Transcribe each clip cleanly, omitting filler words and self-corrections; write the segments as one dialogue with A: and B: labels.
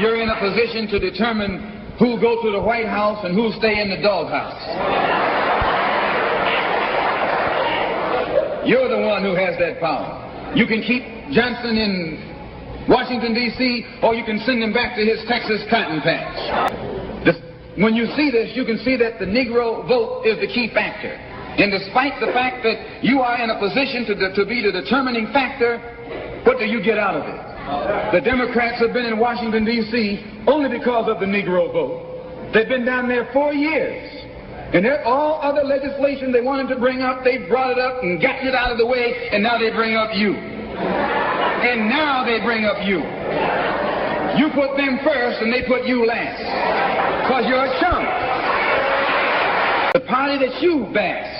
A: you're in a position to determine who'll go to the White House and who'll stay in the doghouse. You're the one who has that power. You can keep Johnson in Washington, D.C., or you can send him back to his Texas cotton patch. When you see this, you can see that the Negro vote is the key factor. And despite the fact that you are in a position to be the determining factor, what do you get out of it? The Democrats have been in Washington, D.C. only because of the Negro vote. They've been down there 4 years. And all other legislation they wanted to bring up, they brought it up and gotten it out of the way, and now they bring up you. And now they bring up you. You put them first and they put you last. Because you're a chump. The party that you bash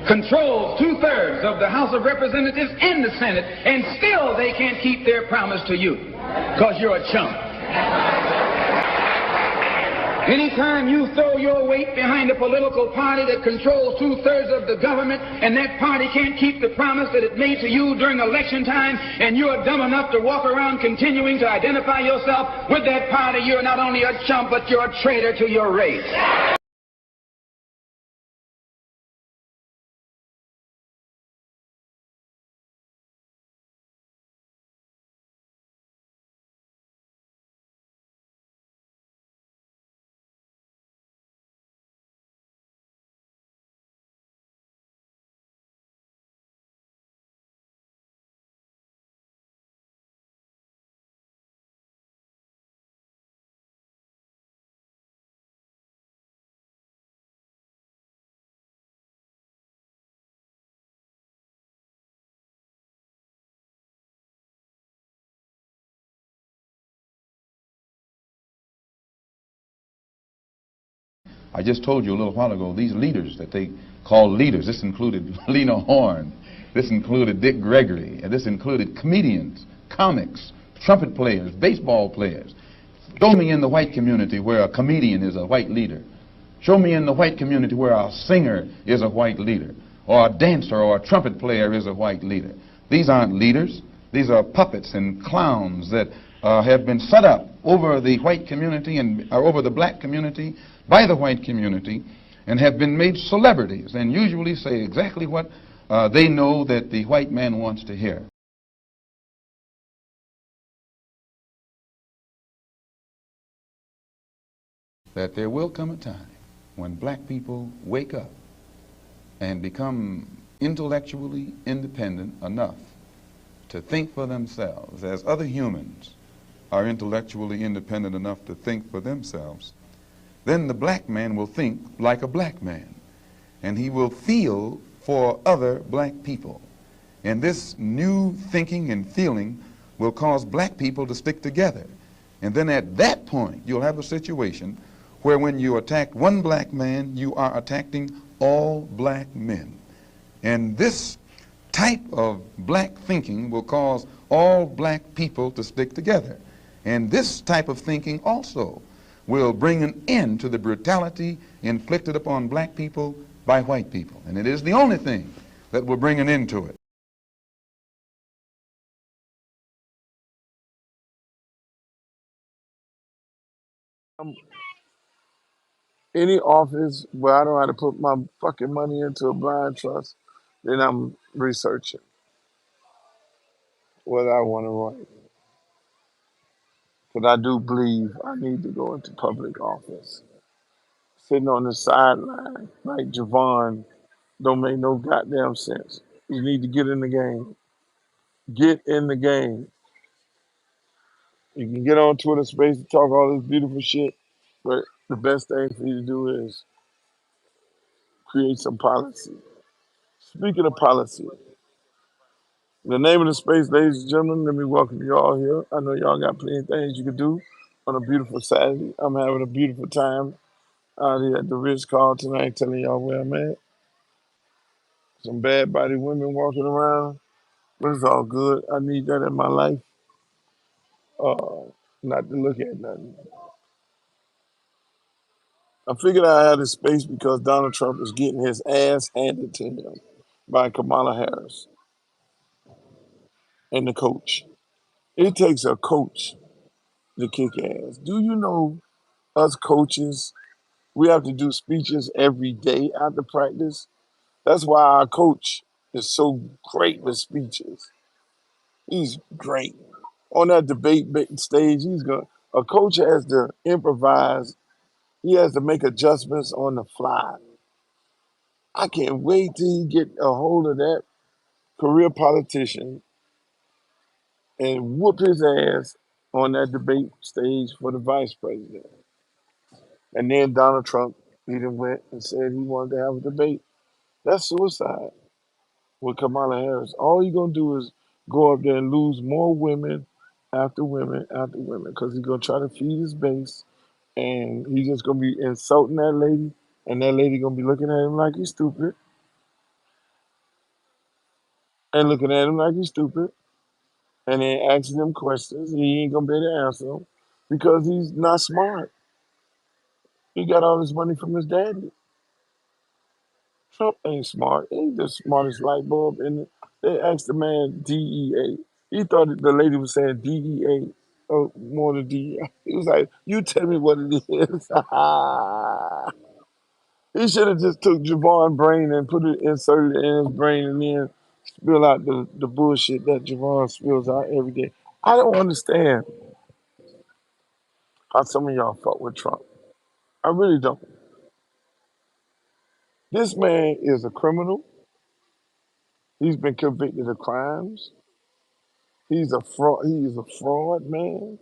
A: controls 2/3 of the House of Representatives and the Senate, and still they can't keep their promise to you. Because you're a chump. Anytime you throw your weight behind a political party that controls 2/3 of the government, and that party can't keep the promise that it made to you during election time, and you're dumb enough to walk around continuing to identify yourself with that party, you're not only a chump, but you're a traitor to your race.
B: I just told you a little while ago, these leaders that they call leaders, this included Lena Horne, this included Dick Gregory, and this included comedians, comics, trumpet players, baseball players. Show me in the white community where a comedian is a white leader. Show me in the white community where a singer is a white leader, or a dancer or a trumpet player is a white leader. These aren't leaders. These are puppets and clowns that have been set up over the white community and over the black community by the white community, and have been made celebrities and usually say exactly what they know that the white man wants to hear. That there will come a time when black people wake up and become intellectually independent enough to think for themselves, as other humans are intellectually independent enough to think for themselves. Then the black man will think like a black man, and he will feel for other black people. And this new thinking and feeling will cause black people to stick together. And then at that point, you'll have a situation where when you attack one black man, you are attacking all black men. And this type of black thinking will cause all black people to stick together. And this type of thinking also will bring an end to the brutality inflicted upon black people by white people. And it is the only thing that will bring an end to it.
C: Any office where I don't have to put my fucking money into a blind trust, then I'm researching whether I want to run. Because I do believe I need to go into public office. Sitting on the sideline like Javon don't make no goddamn sense. You need to get in the game. Get in the game. You can get on Twitter Space and talk all this beautiful shit, but the best thing for you to do is create some policy. Speaking of policy, the name of the space, ladies and gentlemen, let me welcome you all here. I know y'all got plenty of things you can do on a beautiful Saturday. I'm having a beautiful time out here at the Ritz-Carlton tonight, telling y'all where I'm at. Some bad body women walking around, but it's all good. I need that in my life, not to look at nothing. I figured I had this space because Donald Trump is getting his ass handed to him by Kamala Harris and the coach. It takes a coach to kick ass. Do you know us coaches, we have to do speeches every day after practice? That's why our coach is so great with speeches. He's great. On that stage, a coach has to improvise. He has to make adjustments on the fly. I can't wait till he get a hold of that career politician and whoop his ass on that debate stage for the vice president. And then Donald Trump, he done went and said he wanted to have a debate. That's suicide with Kamala Harris. All you're going to do is go up there and lose more women after women after women because he's going to try to feed his base and he's just going to be insulting that lady and that lady going to be looking at him like he's stupid and looking at him like he's stupid and then asking him questions. He ain't going to be able to answer them because he's not smart. He got all his money from his daddy. Trump ain't smart. He ain't the smartest light bulb in it. They asked the man DEA. He thought that the lady was saying DEA more than DEA. He was like, "You tell me what it is." He should have just took Javon brain and inserted it in his brain, and then spill out the bullshit that Javon spills out every day. I don't understand how some of y'all fuck with Trump. I really don't. This man is a criminal. He's been convicted of crimes. He's a fraud. He is a fraud, man.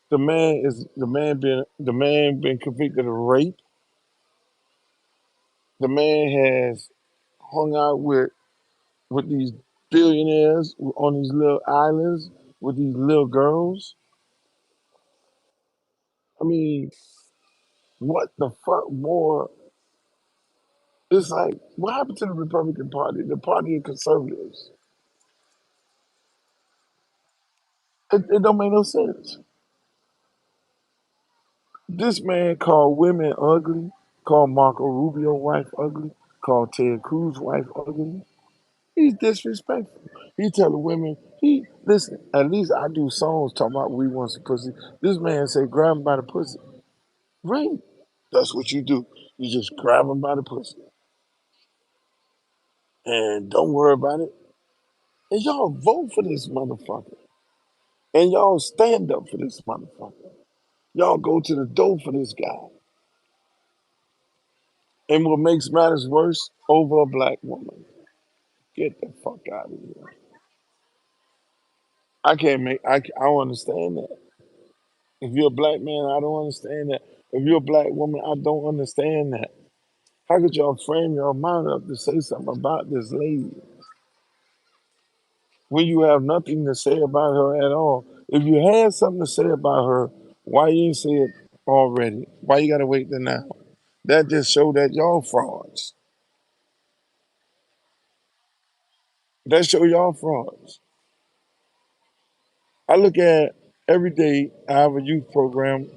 C: The man been convicted of rape. The man has hung out with these billionaires on these little islands with these little girls. I mean, what the fuck more? It's like, what happened to the Republican Party, the party of conservatives? It don't make no sense. This man called women ugly, called Marco Rubio wife ugly, called Ted Cruz wife ugly. He's disrespectful. He telling women, listen, at least I do songs talking about we want some pussy. This man say grab him by the pussy. Right. That's what you do. You just grab him by the pussy. And don't worry about it. And y'all vote for this motherfucker. And y'all stand up for this motherfucker. Y'all go to the door for this guy. And what makes matters worse, over a black woman. Get the fuck out of here. I don't understand that. If you're a black man, I don't understand that. If you're a black woman, I don't understand that. How could y'all frame your mind up to say something about this lady when you have nothing to say about her at all? If you had something to say about her, why you ain't say it already? Why you gotta wait till now? That just showed that y'all frauds. That show y'all frauds. I look at every day I have a youth program.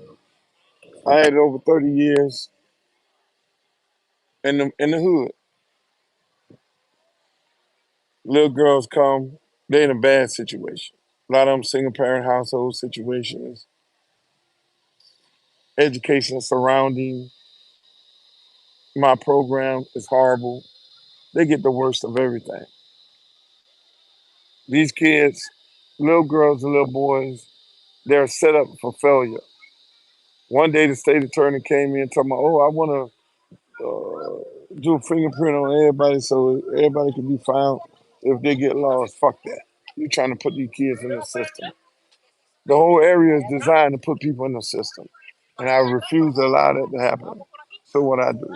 C: I had it over 30 years in the hood. Little girls come, they're in a bad situation. A lot of them single parent household situations, education surrounding my program is horrible. They get the worst of everything. These kids, little girls and little boys, they're set up for failure. One day the state attorney came in talking about, oh, I want to do a fingerprint on everybody so everybody can be found if they get lost. Fuck that. You're trying to put these kids in the system. The whole area is designed to put people in the system. And I refuse to allow that to happen. So what I do,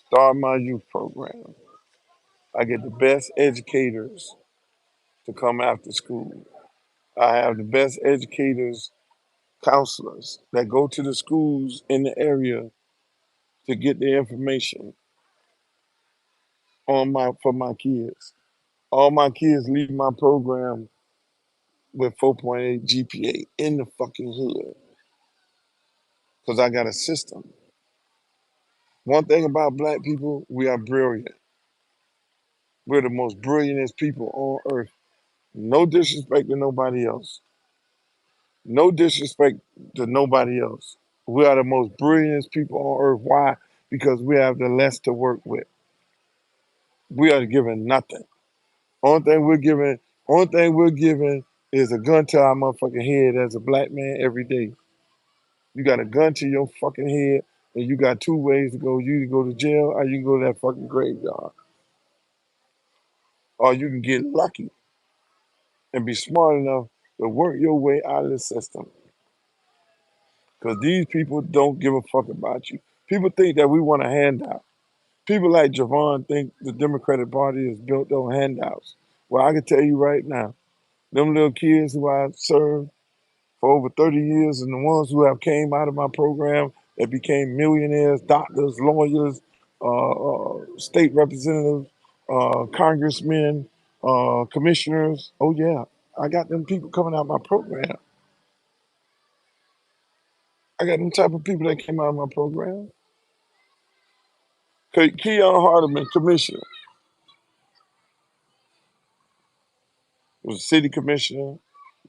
C: start my youth program. I get the best educators to come after school. I have the best educators, counselors that go to the schools in the area to get the information for my kids. All my kids leave my program with 4.8 GPA in the fucking hood because I got a system. One thing about black people, we are brilliant. We're the most brilliantest people on earth. No disrespect to nobody else. No disrespect to nobody else. We are the most brilliant people on earth. Why? Because we have the less to work with. We are given nothing. Only thing we're given, only thing we're given is a gun to our motherfucking head as a black man every day. You got a gun to your fucking head, and you got two ways to go. You can go to jail, or you can go to that fucking graveyard, or you can get lucky and be smart enough to work your way out of the system. Because these people don't give a fuck about you. People think that we want a handout. People like Javon think the Democratic Party is built on handouts. Well, I can tell you right now, them little kids who I served for over 30 years and the ones who have came out of my program that became millionaires, doctors, lawyers, state representatives, congressmen, commissioners. Oh yeah, I got them people coming out of my program. I got them type of people that came out of my program. Keon Hardeman, commissioner, was city commissioner,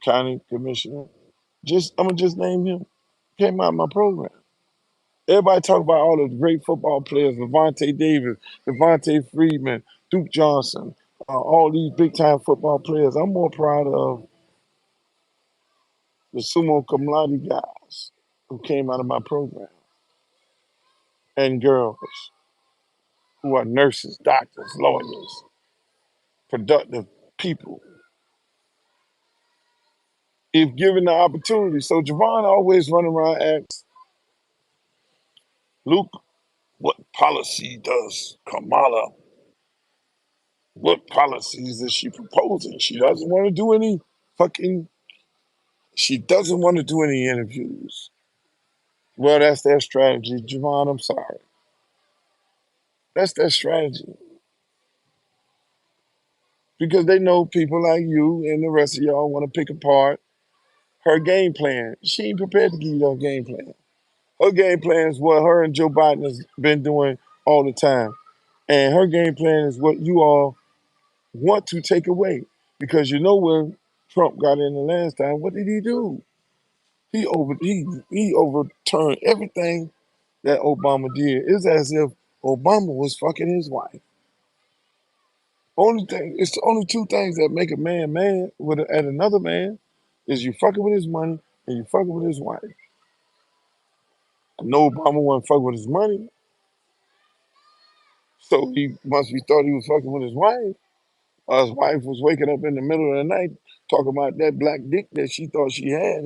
C: county commissioner. Just I'm gonna just name him. Came out of my program. Everybody talk about all the great football players, Levante Davis, Devontae Freeman, Duke Johnson, all these big time football players. I'm more proud of the sumo cum laude guys who came out of my program and girls who are nurses, doctors, lawyers, productive people, if given the opportunity. So Javon always run around and asks, Luke, what policy does Kamala, what policies is she proposing? She doesn't want to do any fucking, she doesn't want to do any interviews. Well, that's their strategy. Javon, I'm sorry. That's their strategy. Because they know people like you and the rest of y'all want to pick apart her game plan. She ain't prepared to give you no game plan. Her game plan is what her and Joe Biden has been doing all the time. And her game plan is what you all want to take away. Because you know when Trump got in the last time, what did he do? He overturned everything that Obama did. It's as if Obama was fucking his wife. Only thing, it's the only two things that make a man mad at another man is you fucking with his money and you fucking with his wife. I know Obama wasn't fucking with his money, so he must be thought he was fucking with his wife. His wife was waking up in the middle of the night talking about that black dick that she thought she had,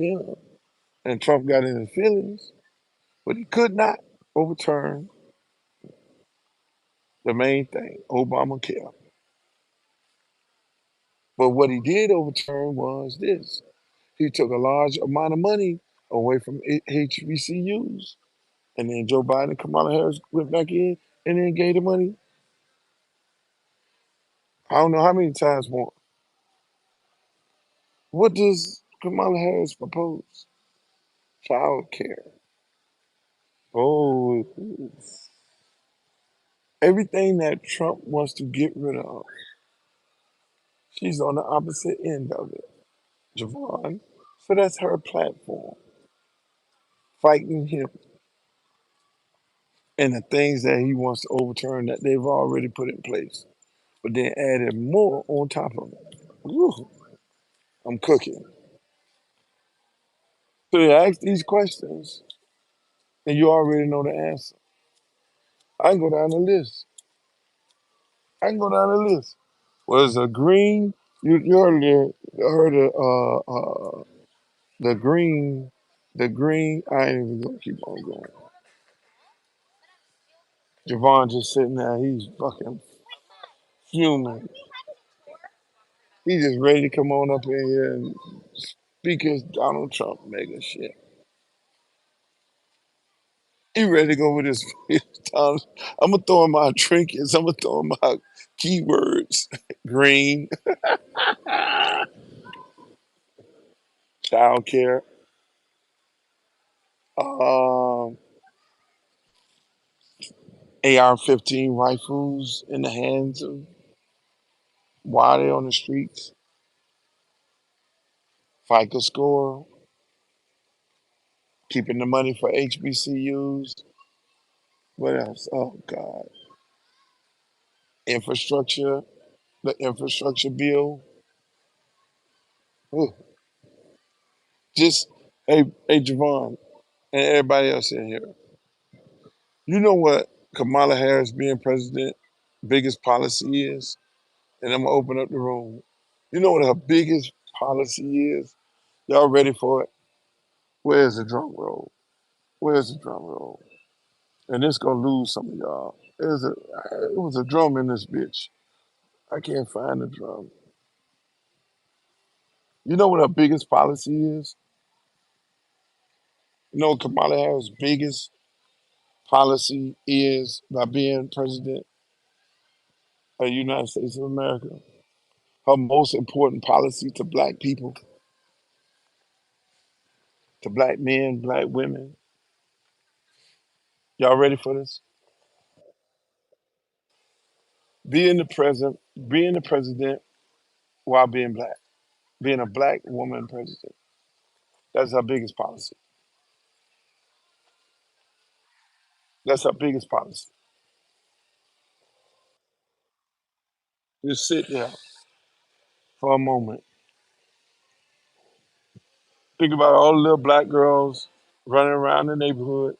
C: and Trump got in his feelings, but he could not overturn the main thing, Obamacare. But what he did overturn was this. He took a large amount of money away from HBCUs. And then Joe Biden and Kamala Harris went back in and then gave the money. I don't know how many times more. What does Kamala Harris propose? Child care. Oh, everything that Trump wants to get rid of, she's on the opposite end of it, Javon. So that's her platform, fighting him and the things that he wants to overturn that they've already put in place, but then added more on top of it. Ooh, I'm cooking. So you ask these questions and you already know the answer. I can go down the list. I can go down the list. Was a green? You heard the green, the green. I ain't even gonna keep on going. Javon just sitting there. He's fucking fuming. He's just ready to come on up in here and speak as Donald Trump mega shit. He ready to go with his I'm gonna throw him my trinkets. I'm gonna throw him my keywords. Green, child care, um, AR-15 rifles in the hands of while they on the streets, FICA score, keeping the money for HBCUs. What else? Oh God, infrastructure, the infrastructure bill. Ooh, just hey, Javon, and everybody else in here. You know what Kamala Harris being president biggest policy is? And I'm gonna open up the room. You know what her biggest policy is? Y'all ready for it? Where's the drum roll? Where's the drum roll? And it's gonna lose some of y'all. It was a drum in this bitch. I can't find the drum. You know what her biggest policy is? You know what Kamala Harris' biggest policy is by being president of the United States of America? Her most important policy to black people, to black men, black women. Y'all ready for this? Being the president while being black, being a black woman president. That's her biggest policy. That's her biggest policy. Just sit there for a moment. Think about all the little black girls running around the neighborhood.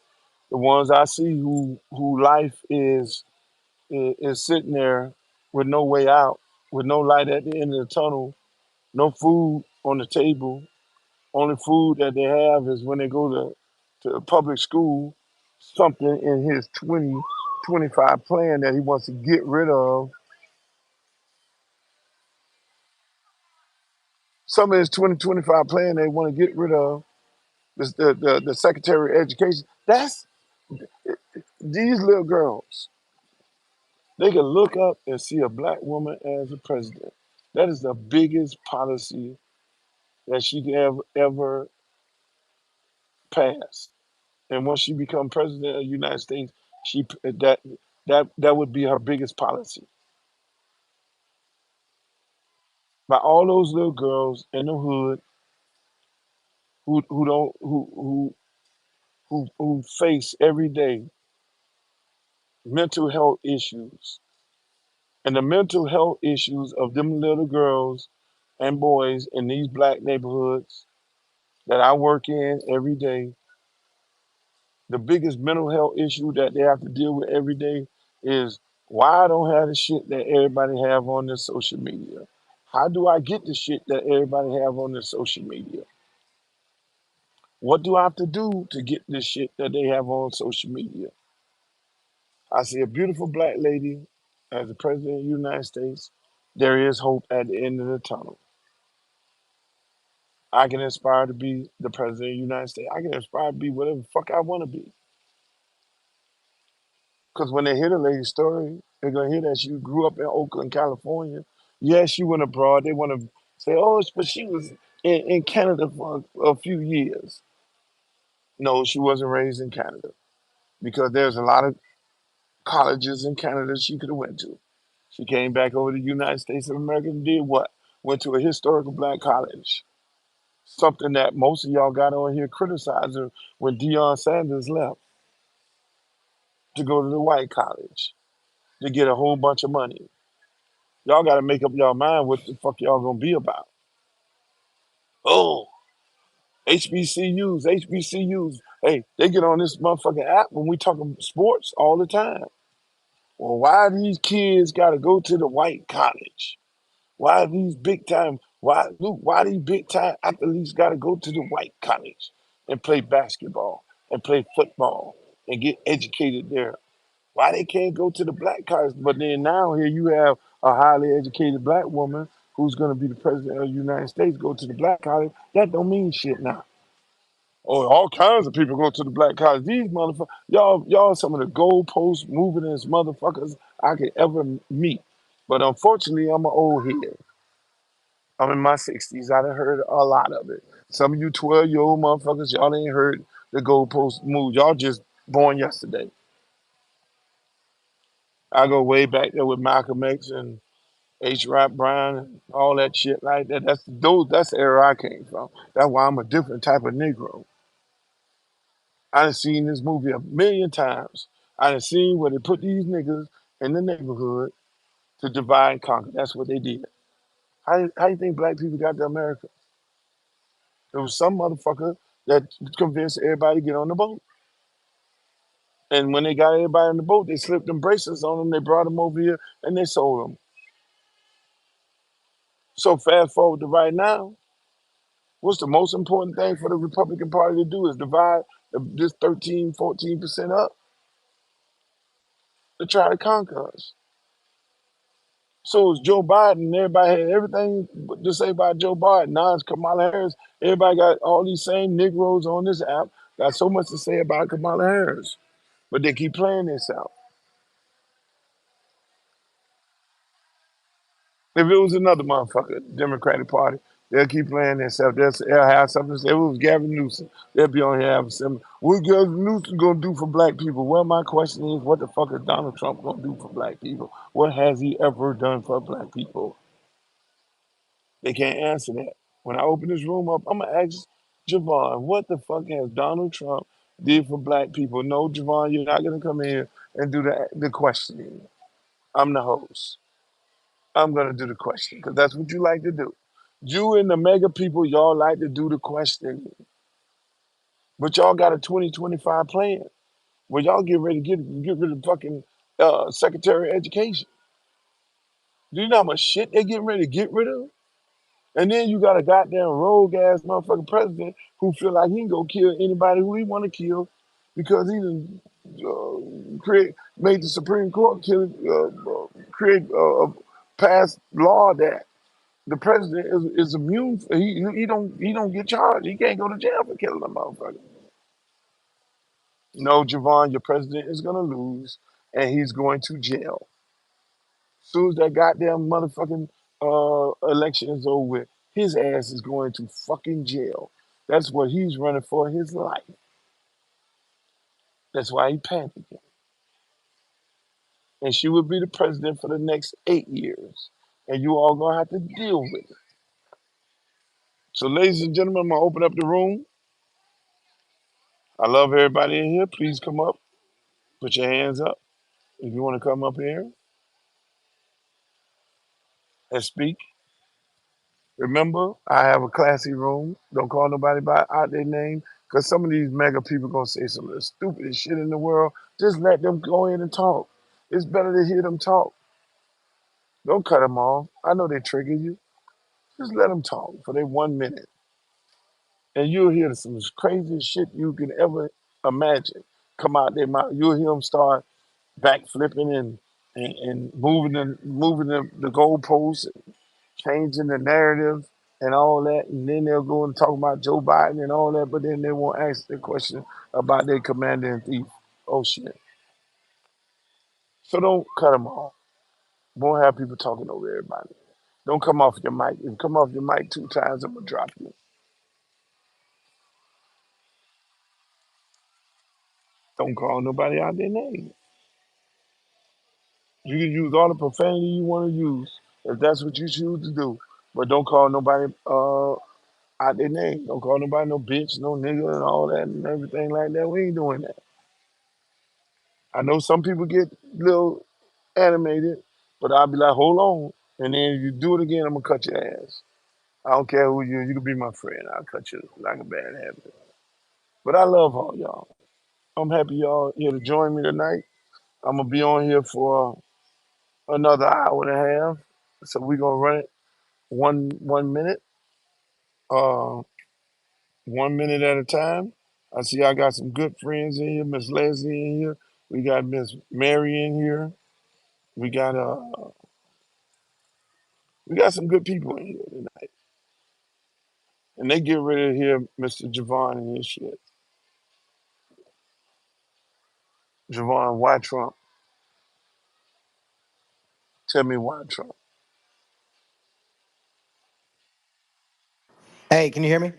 C: The ones I see who life is sitting there with no way out, with no light at the end of the tunnel, no food on the table. Only food that they have is when they go to public school, something in his 2025 plan that he wants to get rid of. Some of his 2025 plan they want to get rid of. The Secretary of Education. That's these little girls. They can look up and see a black woman as a president. That is the biggest policy that she can ever pass. And once she become president of the United States, she that would be her biggest policy. By all those little girls in the hood who don't who face every day mental health issues, and the mental health issues of them little girls and boys in these black neighborhoods that I work in every day, the biggest mental health issue that they have to deal with every day is why I don't have the shit that everybody have on their social media. How do I get the shit that everybody have on their social media? What do I have to do to get this shit that they have on social media? I see a beautiful black lady as the president of the United States. There is hope at the end of the tunnel. I can aspire to be the president of the United States. I can aspire to be whatever the fuck I want to be. Because when they hear the lady's story, they're gonna hear that she grew up in Oakland, California. Yes, she went abroad. They want to say, "Oh, but she was in Canada for a few years." No, she wasn't raised in Canada because there's a lot of colleges in Canada she could have went to. She came back over to the United States of America and did what? Went to a historical black college. Something that most of y'all got on here criticizing when Deion Sanders left to go to the white college to get a whole bunch of money. Y'all got to make up y'all mind what the fuck y'all gonna be about. Oh, HBCUs, HBCUs. Hey, they get on this motherfucking app when we talking sports all the time. Well, why these kids got to go to the white college? Why these big time? Why Luke? Why these big time athletes got to go to the white college and play basketball and play football and get educated there? Why they can't go to the black college? But then now here you have a highly educated black woman who's going to be the president of the United States go to the black college. That don't mean shit now. Oh, all kinds of people go to the black college. These motherfuckers, y'all, some of the goalpost movingest motherfuckers I could ever meet. But unfortunately, I'm an old head. I'm in my 60s. I done heard a lot of it. Some of you 12-year-old motherfuckers, y'all ain't heard the goalpost move. Y'all just born yesterday. I go way back there with Malcolm X and H. Rap Brown and all that shit like that. That's the era I came from. That's why I'm a different type of Negro. I done seen this movie a million times. I done seen where they put these niggas in the neighborhood to divide and conquer. That's what they did. How you think black people got to America? There was some motherfucker that convinced everybody to get on the boat. And when they got everybody on the boat, they slipped them bracelets on them. They brought them over here and they sold them. So fast forward to right now, what's the most important thing for the Republican Party to do is divide this 13, 14% up to try to conquer us. So it's Joe Biden. Everybody had everything to say about Joe Biden. Now it's Kamala Harris. Everybody got all these same Negroes on this app. Got so much to say about Kamala Harris. But they keep playing this out. If it was another motherfucker, Democratic Party, they'll keep playing themselves. They'll have something to say. If it was Gavin Newsom, they'll be on here having something. What Gavin Newsom gonna do for black people? Well, my question is, what the fuck is Donald Trump gonna do for black people? What has he ever done for black people? They can't answer that. When I open this room up, I'm gonna ask Javon, what the fuck has Donald Trump did for black people? No, Javon, you're not gonna come in here and do the questioning. I'm the host. I'm gonna do the question because that's what you like to do. You and the mega people, y'all like to do the questioning, but y'all got a 2025 plan where y'all get ready to get rid of fucking Secretary of Education. Do you know how much shit they getting ready to get rid of? And then you got a goddamn rogue ass motherfucking president who feel like he can go kill anybody who he want to kill because he done made the Supreme Court create pass law that the president is immune. He don't get charged. He can't go to jail for killing a motherfucker. No, Javon, your president is gonna lose, and he's going to jail. As soon as that goddamn motherfucking election is over with, his ass is going to fucking jail. That's what he's running for his life. That's why he panicking. And she will be the president for the next 8 years, and you all gonna have to deal with it. So, ladies and gentlemen, I'm gonna open up the room. I love everybody in here. Please come up. Put your hands up if you want to come up here and speak. Remember, I have a classy room. Don't call nobody by out their name because some of these mega people gonna say some of the stupidest shit in the world. Just let them go in and talk. It's better to hear them talk. Don't cut them off. I know they trigger you. Just let them talk for their 1 minute, and you'll hear some craziest shit you can ever imagine come out their mouth. You'll hear them start backflipping and moving the goalposts, changing the narrative and all that, and then they'll go and talk about Joe Biden and all that, but then they won't ask the question about their commander in chief. Oh shit! So don't cut them off. Won't have people talking over everybody. Don't come off your mic. If you come off your mic 2 times, I'm gonna drop you. Don't call nobody out their name. You can use all the profanity you want to use if that's what you choose to do, but don't call nobody out their name. Don't call nobody no bitch, no nigga, and all that and everything like that. We ain't doing that. I know some people get a little animated, but I'll be like, hold on. And then if you do it again, I'm gonna cut your ass. I don't care who you. You can be my friend. I'll cut you like a bad habit. But I love all y'all. I'm happy y'all here to join me tonight. I'm gonna be on here for another hour and a half. So we're gonna run it 1 minute, uh, 1 minute at a time. I see I got some good friends in here. Miss Leslie in here. We got Miss Mary in here. We got some good people in here tonight. And they get ready to hear Mr. Javon and his shit. Javon, why Trump? Tell me why Trump.
D: Hey, can you hear me?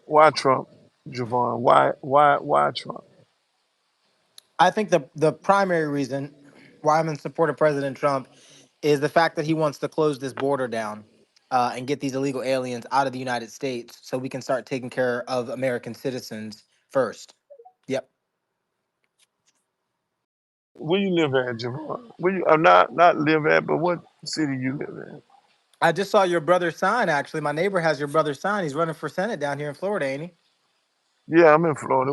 C: Why Trump, Javon? Why Trump?
D: I think the primary reason why I'm in support of President Trump is the fact that he wants to close this border down and get these illegal aliens out of the United States so we can start taking care of American citizens first. Yep.
C: Where you live at, Javon? Where you not live at, but what city you live in?
D: I just saw your brother's sign. Actually, my neighbor has your brother's sign. He's running for Senate down here in Florida, ain't he?
C: Yeah, I'm in Florida.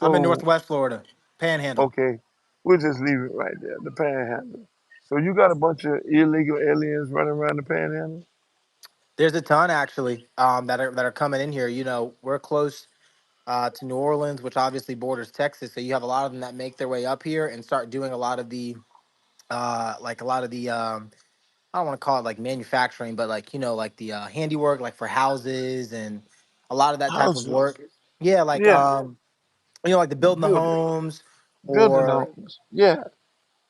D: I'm in
C: So
D: Northwest Florida, Panhandle.
C: okay, we'll just leave it right there, the Panhandle. So you got a bunch of illegal aliens running around the Panhandle?
D: There's a ton actually that are coming in here. You know, we're close to New Orleans, which obviously borders Texas. So you have a lot of them that make their way up here and start doing a lot of the like a lot of the I don't want to call it like manufacturing, but like like the handiwork, like for houses and a lot of that type of
C: Houses.
D: work. Yeah, like
C: Yeah,
D: like the building the
C: building
D: homes
C: building
D: or
C: homes. Yeah,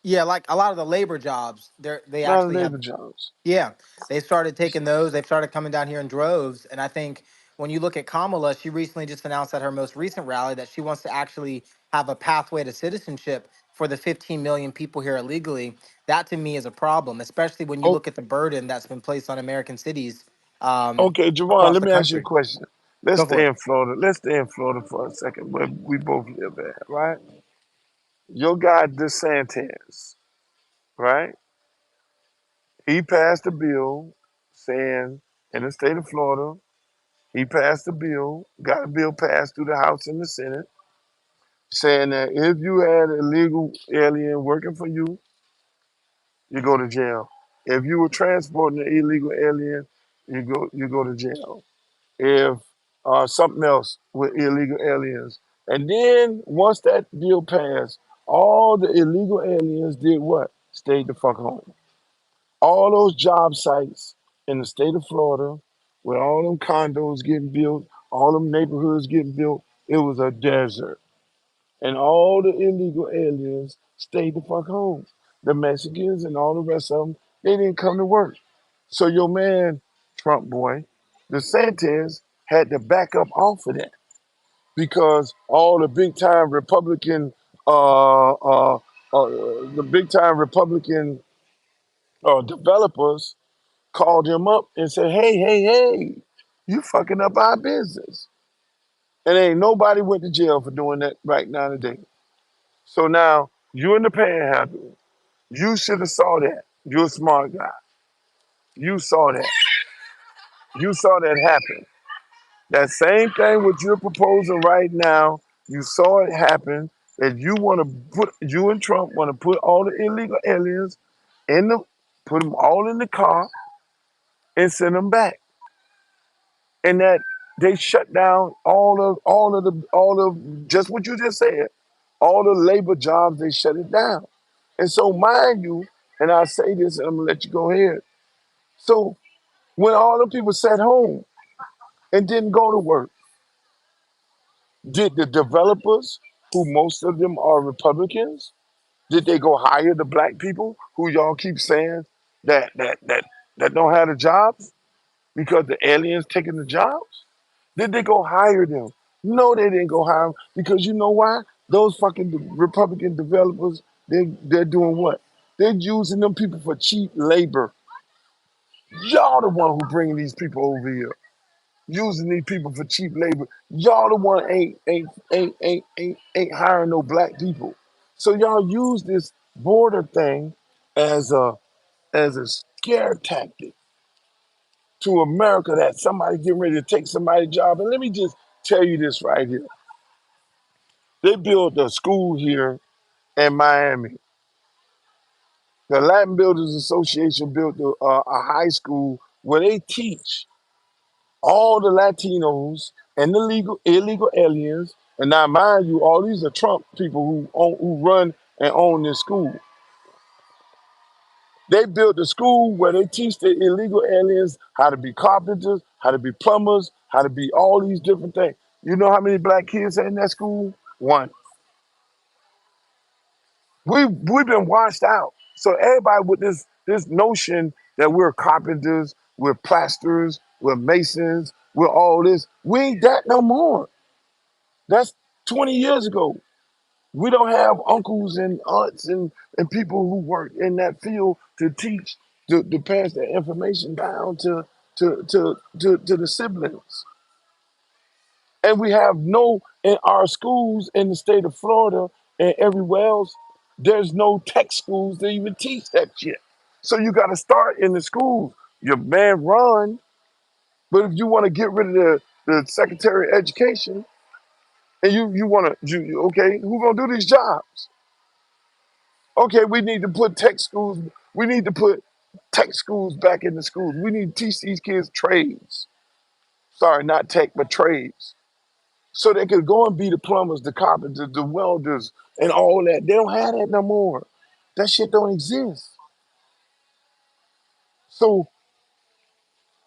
D: yeah, like a lot of the labor jobs. They
C: a lot of
D: actually have.
C: labor jobs.
D: Yeah, they started taking those. They've started coming down here in droves. And I think when you look at Kamala, she recently just announced at her most recent rally that she wants to actually have a pathway to citizenship for the 15 million people here illegally. That to me is a problem, especially when you
C: Oh,
D: look at the burden that's been placed on American cities
C: okay, Javon,
D: across
C: let
D: the
C: me ask you a
D: country.
C: question. Let's
D: Go for
C: stay
D: it.
C: in Florida. Let's stay in Florida for a second, where we both live at, right? Your guy DeSantis, right? He passed a bill saying in the state of Florida, he passed a bill, got a bill passed through the House and the Senate, saying that if you had an illegal alien working for you, you go to jail. If you were transporting an illegal alien, you go to jail. If something else with illegal aliens, and then once that bill passed, all the illegal aliens did what? Stayed the fuck home. All those job sites in the state of Florida, where all them condos getting built, all them neighborhoods getting built, it was a desert. And all the illegal aliens stayed the fuck home. The Mexicans and all the rest of them, they didn't come to work. So your man, Trump boy, DeSantis, had to back up off of that because all the big time Republican, the big time Republican developers called him up and said, "Hey, hey, hey, you fucking up our business." And ain't nobody went to jail for doing that right now today. So now you in the panhandle. You should have saw that. You're a smart guy. You saw that. You saw that happen. That same thing what you're proposing right now, you saw it happen. That you and Trump want to put all the illegal aliens in the, put them all in the car and send them back. And that they shut down all of just what you just said, all the labor jobs, they shut it down. And so mind you, and I say this and I'm gonna let you go ahead. So when all the people sat home and didn't go to work, did the developers, who most of them are Republicans, did they go hire the black people who y'all keep saying that don't have the jobs because the aliens taking the jobs? Did they go hire them? No, they didn't go hire them because you know why? Those fucking Republican developers, they're doing what? They're using them people for cheap labor. Y'all the one who bringing these people over here, using these people for cheap labor. Y'all the one ain't hiring no black people. So y'all use this border thing as a scare tactic to America that somebody getting ready to take somebody's job. And let me just tell you this right here. They built a school here in Miami. The Latin Builders Association built a high school where they teach all the Latinos and the illegal aliens. And now, mind you, all these are Trump people who run and own this school. They built a school where they teach the illegal aliens how to be carpenters, how to be plumbers, how to be all these different things. You know how many black kids are in that school? One. We've been washed out. So everybody with this notion that we're carpenters, we're plasterers, we're masons, we're all this. We ain't that no more. That's 20 years ago. We don't have uncles and aunts and people who work in that field to teach, to pass that information down to the siblings. And we have no, in our schools in the state of Florida, and everywhere else, there's no tech schools that even teach that shit. So you got to start in the schools. Your man run, but if you want to get rid of the Secretary of Education, and you want to, okay, who gonna do these jobs? Okay, we need to put tech schools. We need to put tech schools back in the schools. We need to teach these kids trades. Sorry, not tech, but trades. So they could go and be the plumbers, the carpenters, the welders, and all that. They don't have that no more. That shit don't exist. So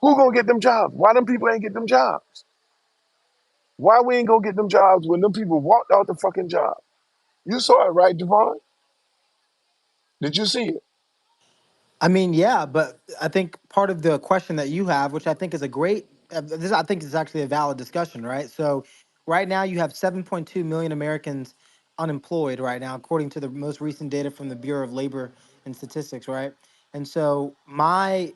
C: who gonna get them jobs? Why them people ain't get them jobs? Why we ain't gonna get them jobs when them people walked out the fucking job? You saw it, right, Javon? Did you see it?
D: I mean, yeah, but I think part of the question that you have, which I think is a great, this I think is actually a valid discussion, right? So, right now you have 7.2 million Americans unemployed right now, according to the most recent data from the Bureau of Labor and Statistics, right? And so, my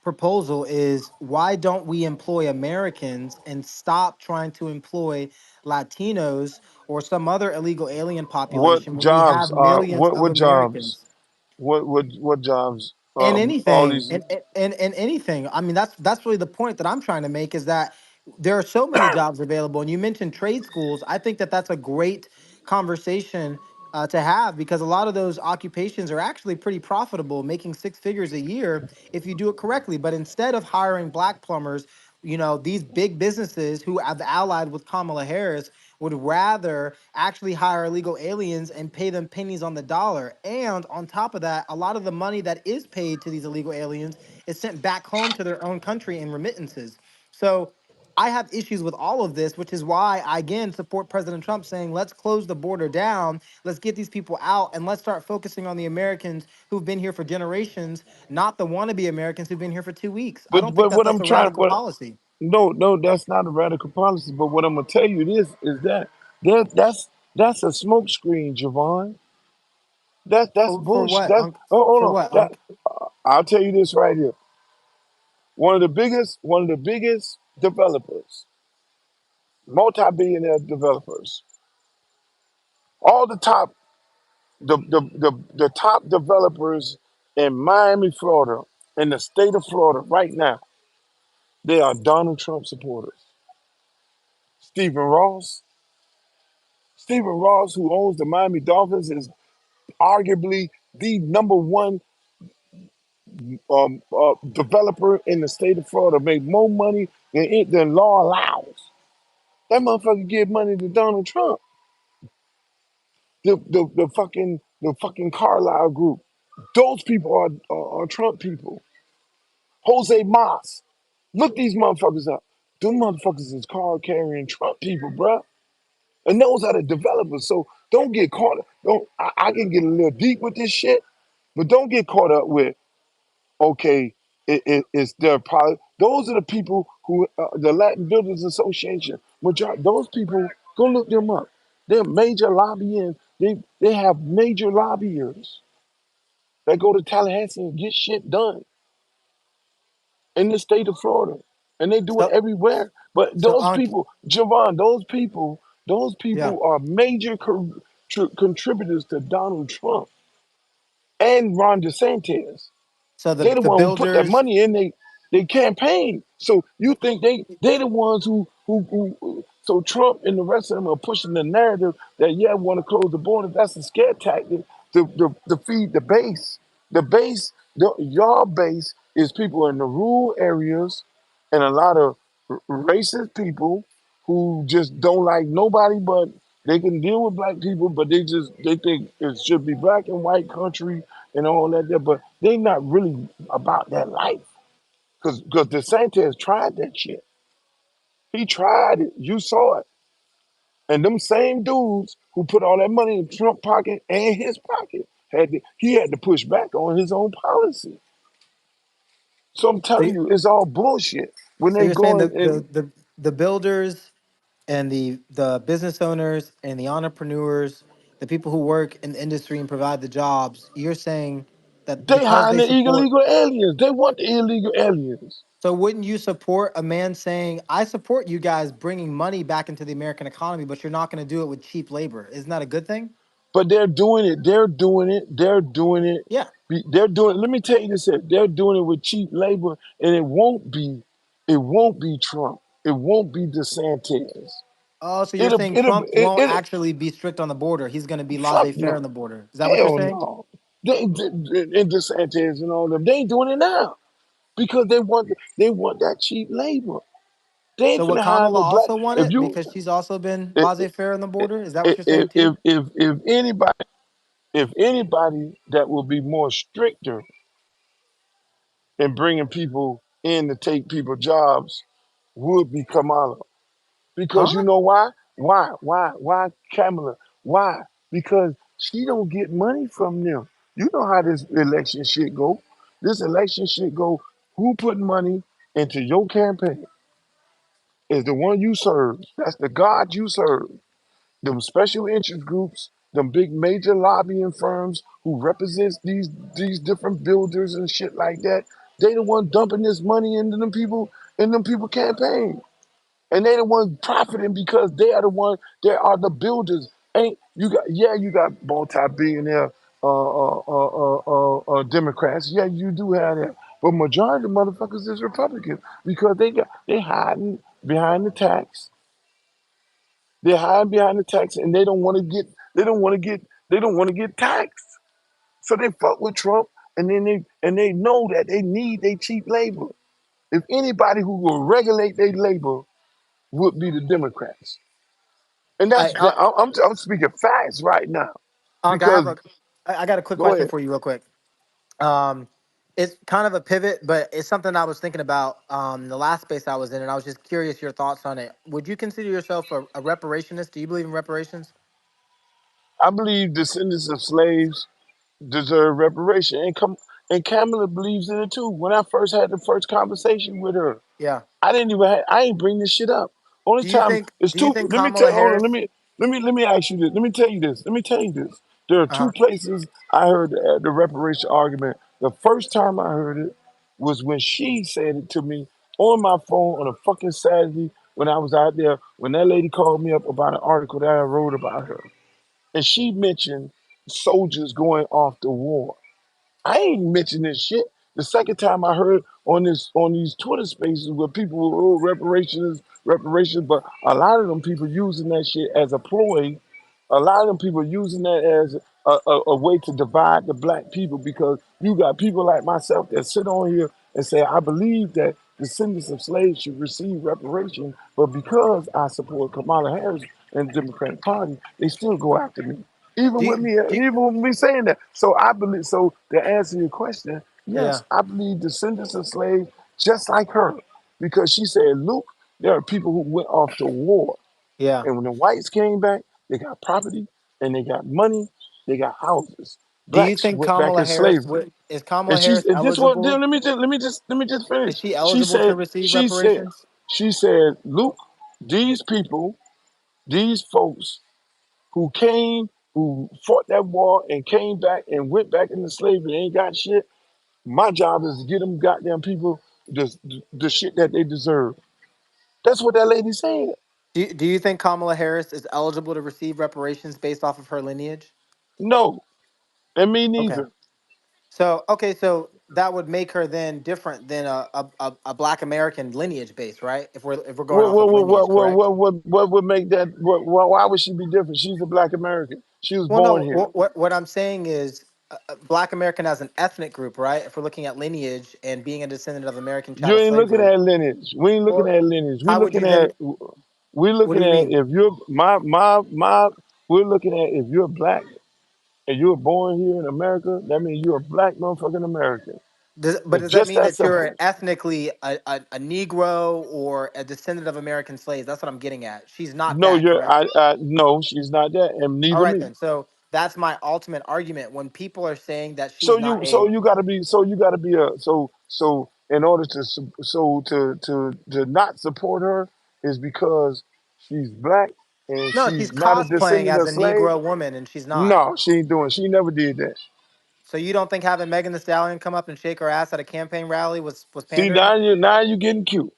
D: proposal is why don't we employ Americans and stop trying to employ Latinos or some other illegal alien population
C: What
D: when we have
C: jobs are
D: millions of
C: what jobs?
D: Americans?
C: What jobs?
D: And
C: All
D: anything
C: these.
D: and anything. I mean, that's really the point that I'm trying to make, is that there are so many jobs available. And you mentioned trade schools. I think that that's a great conversation to have, because a lot of those occupations are actually pretty profitable, making six figures a year if you do it correctly. But instead of hiring black plumbers, these big businesses who have allied with Kamala Harris would rather actually hire illegal aliens and pay them pennies on the dollar. And on top of that, a lot of the money that is paid to these illegal aliens is sent back home to their own country in remittances. So I have issues with all of this, which is why I again support President Trump saying, let's close the border down, let's get these people out, and let's start focusing on the Americans who've been here for generations, not the wannabe Americans who've been here for 2 weeks. I don't think
C: But
D: that
C: what
D: that's
C: I'm
D: a
C: trying,
D: radical
C: but
D: policy.
C: no, that's not a radical policy. But what I'm gonna tell you this is that that's a smokescreen, Javon. That's
D: For
C: bullshit.
D: what,
C: That's
D: Unc?
C: hold
D: For
C: on.
D: what,
C: That
D: Unc?
C: I'll tell you this right here. One of the biggest developers, multi-billionaire developers, all the top developers in Miami, Florida, in the state of Florida right now, they are Donald Trump supporters. Stephen Ross, Stephen Ross, who owns the Miami Dolphins, is arguably the number one developer in the state of Florida. Made more money than law allows. That motherfucker give money to Donald Trump. The fucking Carlisle group. Those people are Trump people. Jose Mas. Look these motherfuckers up. Them motherfuckers is card carrying Trump people, bruh. And those are the developers. So don't get caught. Don't. I can get a little deep with this shit, but don't get caught up with, okay, it's their probably those are the people who the Latin Builders Association. Those people, go look them up. They're major lobbying. They have major lobbyers that go to Tallahassee and get shit done in the state of Florida, and they do it
D: So,
C: everywhere. But
D: so
C: those
D: Unc,
C: people, Javon, those
D: yeah.
C: people are major contributors to Donald Trump and Ron DeSantis.
D: So
C: They the
D: the
C: one who put that
D: builders.
C: money in they campaign. So you think they the ones who so Trump and the rest of them are pushing the narrative that, yeah, we want to close the border. That's a scare tactic to feed the base. The base, your base is people in the rural areas and a lot of racist people who just don't like nobody, but they can deal with black people, but they think it should be black and white country and all that there, but they not really about that life. Because DeSantis tried that shit. He tried it. You saw it. And them same dudes who put all that money in Trump pocket and his pocket he had to push back on his own policy. So I'm
D: So,
C: telling you, it's all bullshit. When
D: so
C: they
D: you're saying
C: go in
D: the
C: and
D: the builders and the business owners and the entrepreneurs, the people who work in the industry and provide the jobs. You're saying that
C: they
D: because
C: hiring
D: they
C: the
D: support.
C: illegal aliens. They want the illegal aliens.
D: So wouldn't you support a man saying, "I support you guys bringing money back into the American economy, but you're not going to do it with cheap labor"? Isn't that a good thing?
C: But they're doing it. They're doing it. They're doing it.
D: Yeah.
C: They're doing. Let me tell you this: here. They're doing it with cheap labor, and it won't be. It won't be Trump. It won't be DeSantis.
D: Oh, so you're
C: It'll.
D: saying
C: It'll.
D: Trump won't
C: It'll.
D: actually be strict on the border. He's going to be
C: Fuck
D: laissez-faire on
C: no.
D: the border. Is that what you're
C: Hell
D: saying?
C: no. And DeSantis and all them. They ain't doing it now because they want that cheap labor. They ain't
D: So would
C: finna hire
D: Kamala
C: no black.
D: also want
C: If
D: it
C: you
D: because she's also been
C: if
D: laissez-faire on the border? Is that what
C: if
D: you're saying too?
C: if anybody that will be more stricter in bringing people in to take people jobs would be Kamala. Because you
D: Huh?
C: know why? Why Kamala? Why? Because she don't get money from them. You know how this election shit go. This election shit go. Who put money into your campaign is the one you serve. That's the God you serve. Them special interest groups, them big major lobbying firms who represents these different builders and shit like that. They the one dumping this money into them people campaign. And they the ones profiting because they are the one. They are the builders. Ain't you got? Yeah, you got multi-billionaire Democrats. Yeah, you do have that. But majority of motherfuckers is Republicans because they hiding behind the tax. They're hiding behind the tax, and they don't want to get. They don't want to get. They don't want to get taxed. So they fuck with Trump, and then they know that they need their cheap labor. If anybody who will regulate their labor would be the Democrats. And
D: I
C: I'm speaking facts right now
D: I have
C: because
D: I got a quick
C: go
D: question
C: ahead.
D: for you real quick. Um, it's kind of a pivot, but it's something I was thinking about the last space I was in, and I was just curious your thoughts on it. Would you consider yourself a reparationist? Do you believe in reparations?
C: I believe descendants of slaves deserve reparation, and Kamala believes in it too. When I first had the first conversation with her,
D: Yeah.
C: I ain't bring this shit up. Only
D: Do you
C: time
D: think
C: it's
D: do you
C: two.
D: think
C: Let me tell.
D: Kamala
C: Hold on.
D: Harris?
C: Let me ask you this. Let me tell you this. Let me tell you this. There are two
D: Uh-huh.
C: places I heard the reparation argument. The first time I heard it was when she said it to me on my phone on a fucking Saturday when I was out there. When that lady called me up about an article that I wrote about her, and she mentioned soldiers going off to war. I ain't mentioned this shit. The second time I heard on these Twitter spaces where people were reparations, but a lot of them people using that shit as a ploy. A lot of them people using that as a way to divide the black people because you got people like myself that sit on here and say I believe that descendants of slaves should receive reparations, but because I support Kamala Harris and the Democratic Party, they still go after me.
D: Do you, do you,
C: Even with me saying that. So I believe. So to answer your question,
D: yeah.
C: yes, I believe descendants of slaves just like her, because she said, "Luke, there are people who went off to war,
D: Yeah.
C: and when the whites came back, they got property and they got money, they got houses.
D: Do you
C: Blacks
D: think
C: went back
D: Kamala
C: in
D: Harris
C: slavery."
D: would is Kamala
C: And she's
D: Harris
C: and this one.
D: eligible?
C: Then let me just finish.
D: Is she
C: She
D: eligible to
C: said.
D: receive
C: She said.
D: reparations?
C: She said, "Luke, these people, these folks who came, who fought that war and came back and went back into slavery and ain't got shit. My job is to get them goddamn people the shit that they deserve." That's what that lady said.
D: Do you think Kamala Harris is eligible to receive reparations based off of her lineage?
C: No, and me
D: Okay.
C: neither.
D: So that would make her then different than a Black American lineage base, right? If we're going
C: What
D: off
C: what
D: of
C: what
D: lineage,
C: what what
D: correct?
C: what would make that? Why would she be different? She's a black American. She was
D: Well,
C: born
D: no.
C: here.
D: What I'm saying is, Black American as an ethnic group, right? If we're looking at lineage and being a descendant of American
C: You
D: chattel
C: ain't looking
D: slavery,
C: at lineage. We ain't looking
D: well,
C: at lineage.
D: how would you then?
C: We
D: What do
C: looking
D: you
C: at
D: mean?
C: if you're my. We're looking at if you're black and you were born here in America. That means you're a black motherfucking American.
D: But
C: It's
D: does that
C: just
D: mean
C: that
D: that you're
C: simple.
D: ethnically a Negro or a descendant of American slaves? That's what I'm getting at. She's not
C: No,
D: that,
C: you're
D: correct?
C: no, she's not that, and
D: All
C: neither
D: right,
C: me.
D: then. So that's my ultimate argument. When people are saying that she's not a
C: You gotta be so in order to to not support her is because she's black and
D: no,
C: she's
D: she's
C: not a
D: cosplaying
C: descendant
D: as
C: of
D: a
C: slave.
D: Negro woman, and she's not.
C: No, she ain't doing. She never did that.
D: So you don't think having Megan Thee Stallion come up and shake her ass at a campaign rally was
C: See,
D: pandering?
C: now you getting cute.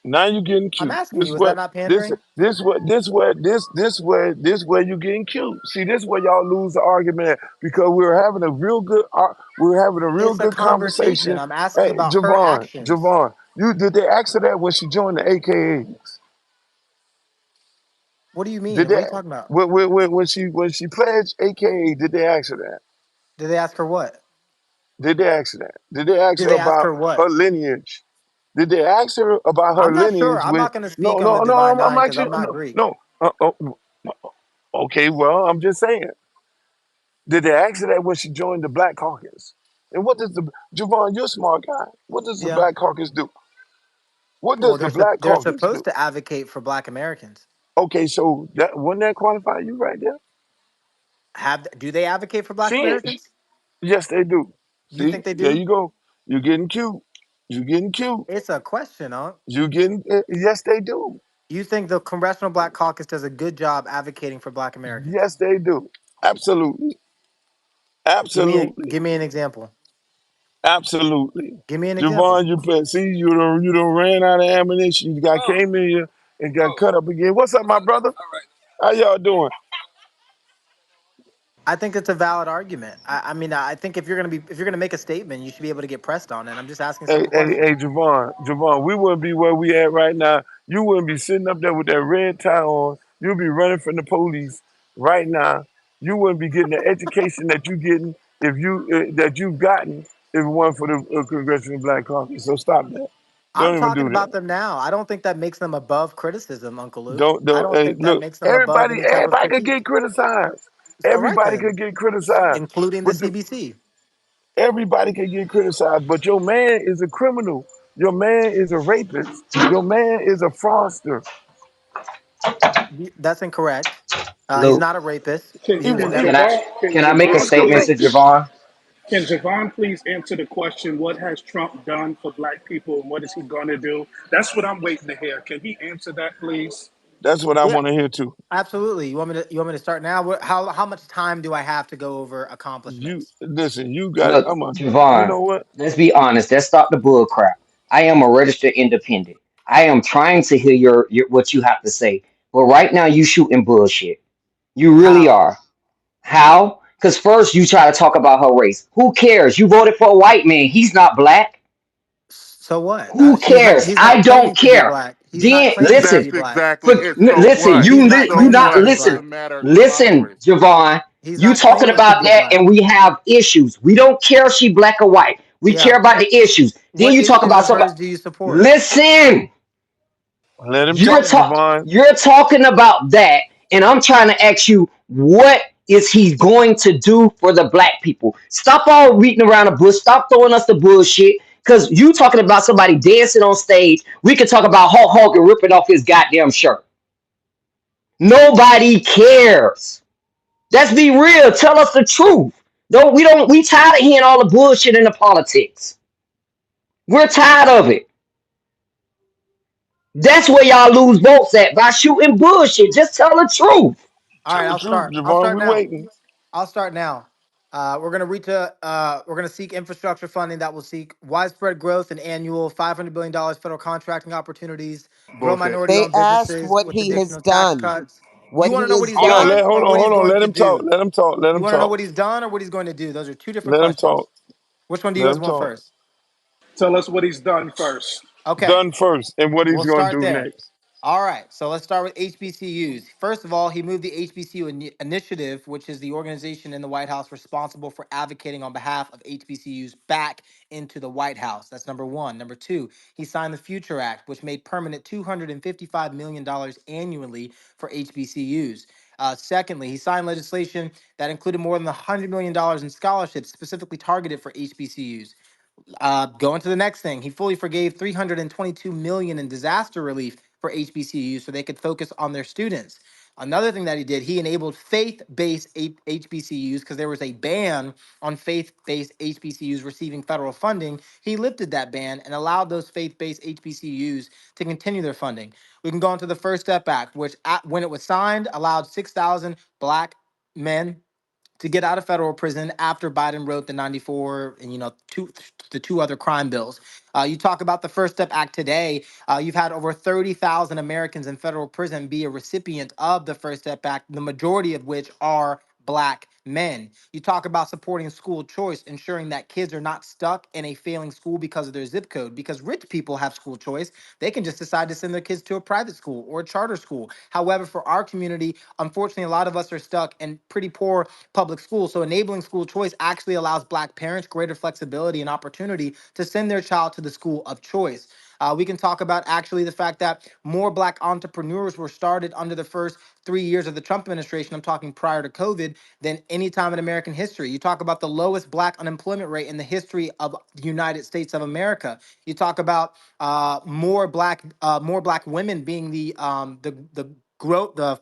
C: Now you getting
D: I'm
C: cute.
D: asking you, was that not pandering?
C: This where you getting cute. See, this where y'all lose the argument at, because we were having a real
D: It's a
C: good
D: conversation.
C: conversation.
D: I'm asking
C: Hey,
D: about her
C: Javon,
D: actions.
C: Javon, you did they ask her that when she joined the AKAs?
D: What do you
C: Did
D: mean? What are
C: they
D: you talking about?
C: when she pledged AKA? Did they ask her that?
D: Did they ask her what?
C: Did they ask her that? Did they ask
D: Did
C: her
D: they ask
C: about
D: her what?
C: her lineage? Did they ask her about her
D: I'm not sure.
C: lineage
D: I'm
C: with?
D: not going to
C: No,
D: speak on the
C: no, no.
D: Divine
C: I'm
D: Nine because
C: actually
D: I'm not
C: no,
D: Greek.
C: no. Okay, well, I'm just saying. Did they ask her that when she joined the Black Caucus? And what does the Javon? You're a smart guy. What does the
D: Yeah.
C: Black Caucus do? What
D: Well,
C: does the Black
D: they're
C: Caucus
D: supposed
C: do?
D: to advocate for Black Americans.
C: Okay, so that wouldn't that qualify you right there?
D: Do they advocate for Black
C: See,
D: Americans?
C: yes, they do.
D: You
C: See,
D: think they
C: there
D: do?
C: you go. You're getting cute. You're getting cute.
D: It's a question, huh?
C: You getting? Yes, they do.
D: You think the Congressional Black Caucus does a good job advocating for Black Americans?
C: Yes, they do. Absolutely. Absolutely.
D: Give me an example.
C: Absolutely.
D: Give me an example.
C: Javon, see you done ran out of ammunition. You got came in here and got cut up again. What's up, my brother? How y'all doing?
D: I think it's a valid argument. I mean, I think if you're gonna make a statement, you should be able to get pressed on it. I'm just asking
C: Hey,
D: simple
C: hey,
D: questions.
C: hey, Javon, we wouldn't be where we at right now. You wouldn't be sitting up there with that red tie on. You'd be running from the police right now. You wouldn't be getting the education that you getting if you that you've gotten if it weren't for the Congressional Black Caucus. So stop that.
D: I'm
C: Don't even
D: talking
C: do
D: about
C: that.
D: them now. I don't think that makes them above criticism, Uncle Luke.
C: Don't
D: I don't
C: hey,
D: think that
C: look.
D: makes them above
C: Everybody,
D: any type of
C: everybody could get
D: critique.
C: criticized.
D: All right
C: Everybody
D: then,
C: could get criticized.
D: including the
C: But
D: CBC.
C: everybody can get criticized. But your man is a criminal. Your man is a rapist. Your man is a fraudster.
D: That's incorrect. He's
E: Luke,
D: not a rapist.
F: Can,
C: He
D: He would
C: was.
F: can
C: He,
E: can
D: never.
E: I
F: Javon can
E: can I make a
F: Javon
C: Uncle
E: statement
F: please
E: to
C: Luke.
E: Javon?
F: can Javon please answer the question, what has Trump done for black people and what is he gonna do? That's what I'm waiting to hear. Can he answer that please?
C: That's what I
D: Yeah,
C: want to hear too.
D: absolutely. You want me to start now? How much time do I have to go over
C: You
D: accomplishments?
C: listen. You got.
E: Look,
C: I'm a. You
E: Javon,
C: know what?
E: let's be honest. Let's stop the bull crap. I am a registered independent. I am trying to hear your what you have to say. But right now you shooting bullshit. You really
D: How?
E: are. How? Because first you try to talk about her race. Who cares? You voted for a white man. He's not black.
D: So what?
E: Who
D: She's not.
E: cares?
D: He's
E: I
D: not
E: don't
D: claiming to be
E: care.
D: black. He's not
E: Then
D: claiming to
E: listen.
D: be
G: That's
D: black.
G: exactly it. So
E: Listen,
G: what?
E: you
D: He's not
E: you
G: So
D: claiming
E: not
D: to be
G: what?
E: listen.
D: black.
G: Doesn't matter about her
E: Listen,
G: race.
E: Javon.
D: He's
E: You
D: not
E: talking
D: claiming to
E: about
D: be
E: that,
D: black.
E: and we have issues. We don't care if she black or white. We
D: Yeah.
E: care about the issues. Then
D: What
E: you talk
D: issues
E: about
D: of
E: somebody.
D: hers do you support?
E: Listen,
C: Let him talk, Javon.
E: you're talking about that, and I'm trying to ask you what is he going to do for the black people? Stop all beating around the bush. Stop throwing us the bullshit. Cause you talking about somebody dancing on stage. We could talk about Hulk Hogan ripping off his goddamn shirt. Nobody cares. Let's be real. Tell us the truth. Don't we tired of hearing all the bullshit in the politics. We're tired of it. That's where y'all lose votes at by shooting bullshit. Just tell the truth.
D: All right,
C: Tell the
D: I'll
C: truth,
D: start. I'll
C: Javon.
D: start
C: We
D: now.
C: waiting.
D: I'll start now. We're gonna seek infrastructure funding that will seek widespread growth and annual $500 billion federal contracting opportunities, grow
G: Bullshit.
H: They
D: minority-owned
H: asked
D: businesses
H: what
D: with
H: he has
D: additional tax
H: done.
D: cuts. You
H: What
D: want to
H: he
D: know what
H: has
D: he's
C: Hold on.
D: done
H: done.
C: Hold
D: or
C: on.
D: what he's
C: Hold on.
D: going
C: Let
D: to
C: him talk.
D: do?
C: Let him talk. Let
D: You
C: him
D: want to know
C: talk.
D: what he's done or what he's going to do? Those are two different
C: Let him
D: questions.
C: talk.
D: Which one do you
C: Let
D: guys
C: him
D: want
C: talk.
D: first?
F: Tell us what he's done first.
D: Okay.
C: Done first, and what he's
D: We'll
C: gonna
D: start
C: do
D: there.
C: next.
D: All right, so let's start with HBCUs. First of all, he moved the HBCU initiative, which is the organization in the White House responsible for advocating on behalf of HBCUs, back into the White House. That's number one. Number two, he signed the Future Act, which made permanent $255 million annually for HBCUs. Secondly, he signed legislation that included more than $100 million in scholarships specifically targeted for HBCUs. Going to the next thing, he fully forgave 322 million in disaster relief for HBCUs so they could focus on their students. Another thing that he did, he enabled faith-based HBCUs because there was a ban on faith-based HBCUs receiving federal funding. He lifted that ban and allowed those faith-based HBCUs to continue their funding. We can go on to the First Step Act, which when it was signed allowed 6,000 black men to get out of federal prison after Biden wrote the 94 and the two other crime bills. You talk about the First Step Act today. You've had over 30,000 Americans in federal prison be a recipient of the First Step Act, the majority of which are Black men. You talk about supporting school choice, ensuring that kids are not stuck in a failing school because of their zip code. Because rich people have school choice, they can just decide to send their kids to a private school or a charter school. However, for our community, unfortunately, a lot of us are stuck in pretty poor public schools. So enabling school choice actually allows Black parents greater flexibility and opportunity to send their child to the school of choice. We can talk about actually the fact that more Black entrepreneurs were started under the first 3 years of the Trump administration. I'm talking prior to COVID than any time in American history. You talk about the lowest Black unemployment rate in the history of the United States of America. You talk about more Black women being the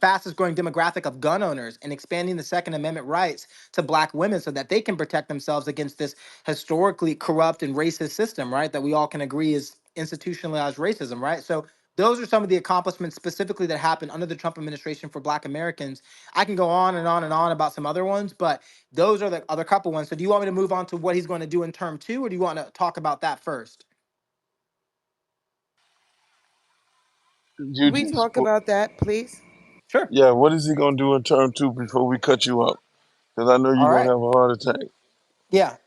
D: fastest growing demographic of gun owners and expanding the Second Amendment rights to Black women so that they can protect themselves against this historically corrupt and racist system, right? That we all can agree is institutionalized racism, right? So those are some of the accomplishments specifically that happened under the Trump administration for Black Americans. I can go on and on and on about some other ones, but those are the other couple ones. So do you want me to move on to what he's going to do in term two, or do you want to talk about that first?
C: You
G: We
C: just,
G: talk about that, please.
D: Sure.
C: yeah. What is he gonna do in term two before we cut you up? Because I know
D: All
C: you're gonna
D: right.
C: have a heart attack.
D: Yeah,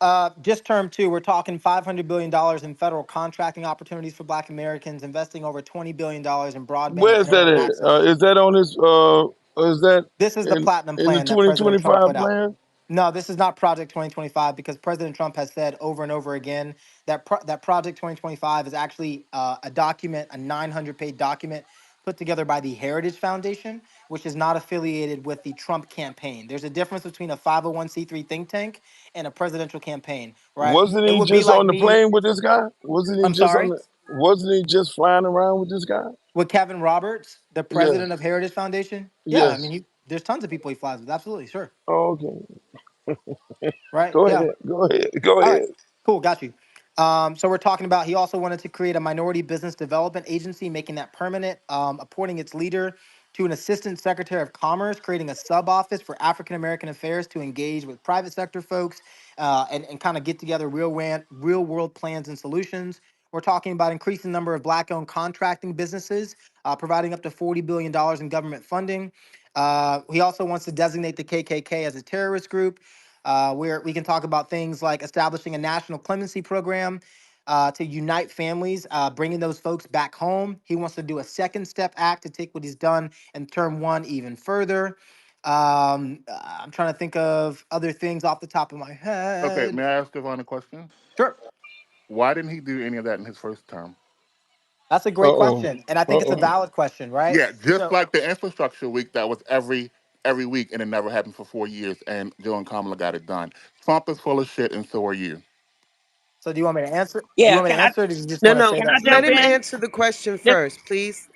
D: just term two, we're talking $500 billion in federal contracting opportunities for Black Americans, investing over $20 billion in broadband
C: Where's that
D: internet
C: at?
D: access.
C: Is that on his? Is that
D: This is the platinum
C: in the
D: plan that President Trump
C: 2025
D: put out.
C: plan?
D: No, this is not Project 2025 because President Trump has said over and over again that that Project 2025 is actually a document, a 900-page document put together by the Heritage Foundation, which is not affiliated with the Trump campaign. There's a difference between a 501c3 think tank and a presidential campaign, right?
C: Wasn't
D: It
C: he
D: would be
C: just
D: like
C: on the
D: me.
C: plane with this guy? Wasn't he
D: I'm
C: just on
D: sorry.
C: the? Wasn't he just flying around with this guy?
D: With Kevin Roberts, the
C: Yes.
D: president of Heritage Foundation. Yeah, I mean,
C: Yes.
D: there's tons of people he flies with. Absolutely, sure.
C: Oh, okay.
D: Right?
C: Go
D: Yeah.
C: ahead. Go ahead. Go
D: All right,
C: ahead.
D: cool, got you. So we're talking about he also wanted to create a minority business development agency, making that permanent, appointing its leader to an assistant secretary of commerce, creating a sub office for African American affairs to engage with private sector folks and kind of get together real world plans and solutions. We're talking about increasing the number of Black owned contracting businesses, providing up to $40 billion in government funding. He also wants to designate the KKK as a terrorist group, where we can talk about things like establishing a national clemency program to unite families, bringing those folks back home. He wants to do a second step act to take what he's done in term one even further. I'm trying to think of other things off the top of my
H: Okay,
D: head.
H: may I ask Javon a question?
D: Sure.
H: Why didn't he do any of that in his first term?
D: That's a
C: Uh
D: great
C: oh.
D: question. And I
C: Uh
D: think it's a
C: oh.
D: valid question, right?
H: Yeah, just
D: So,
H: like the infrastructure week that was every week and it never happened for 4 years and Joe and Kamala got it done. Trump is full of shit and so are you.
D: so do you want me to answer? Do you
I: Yeah,
D: want me to answer? Or do you just
G: No,
D: want to
G: no.
D: say
I: can I
D: that's
G: Let
I: jump
D: no?
G: him
I: in?
G: answer the question
I: Just
G: first, please.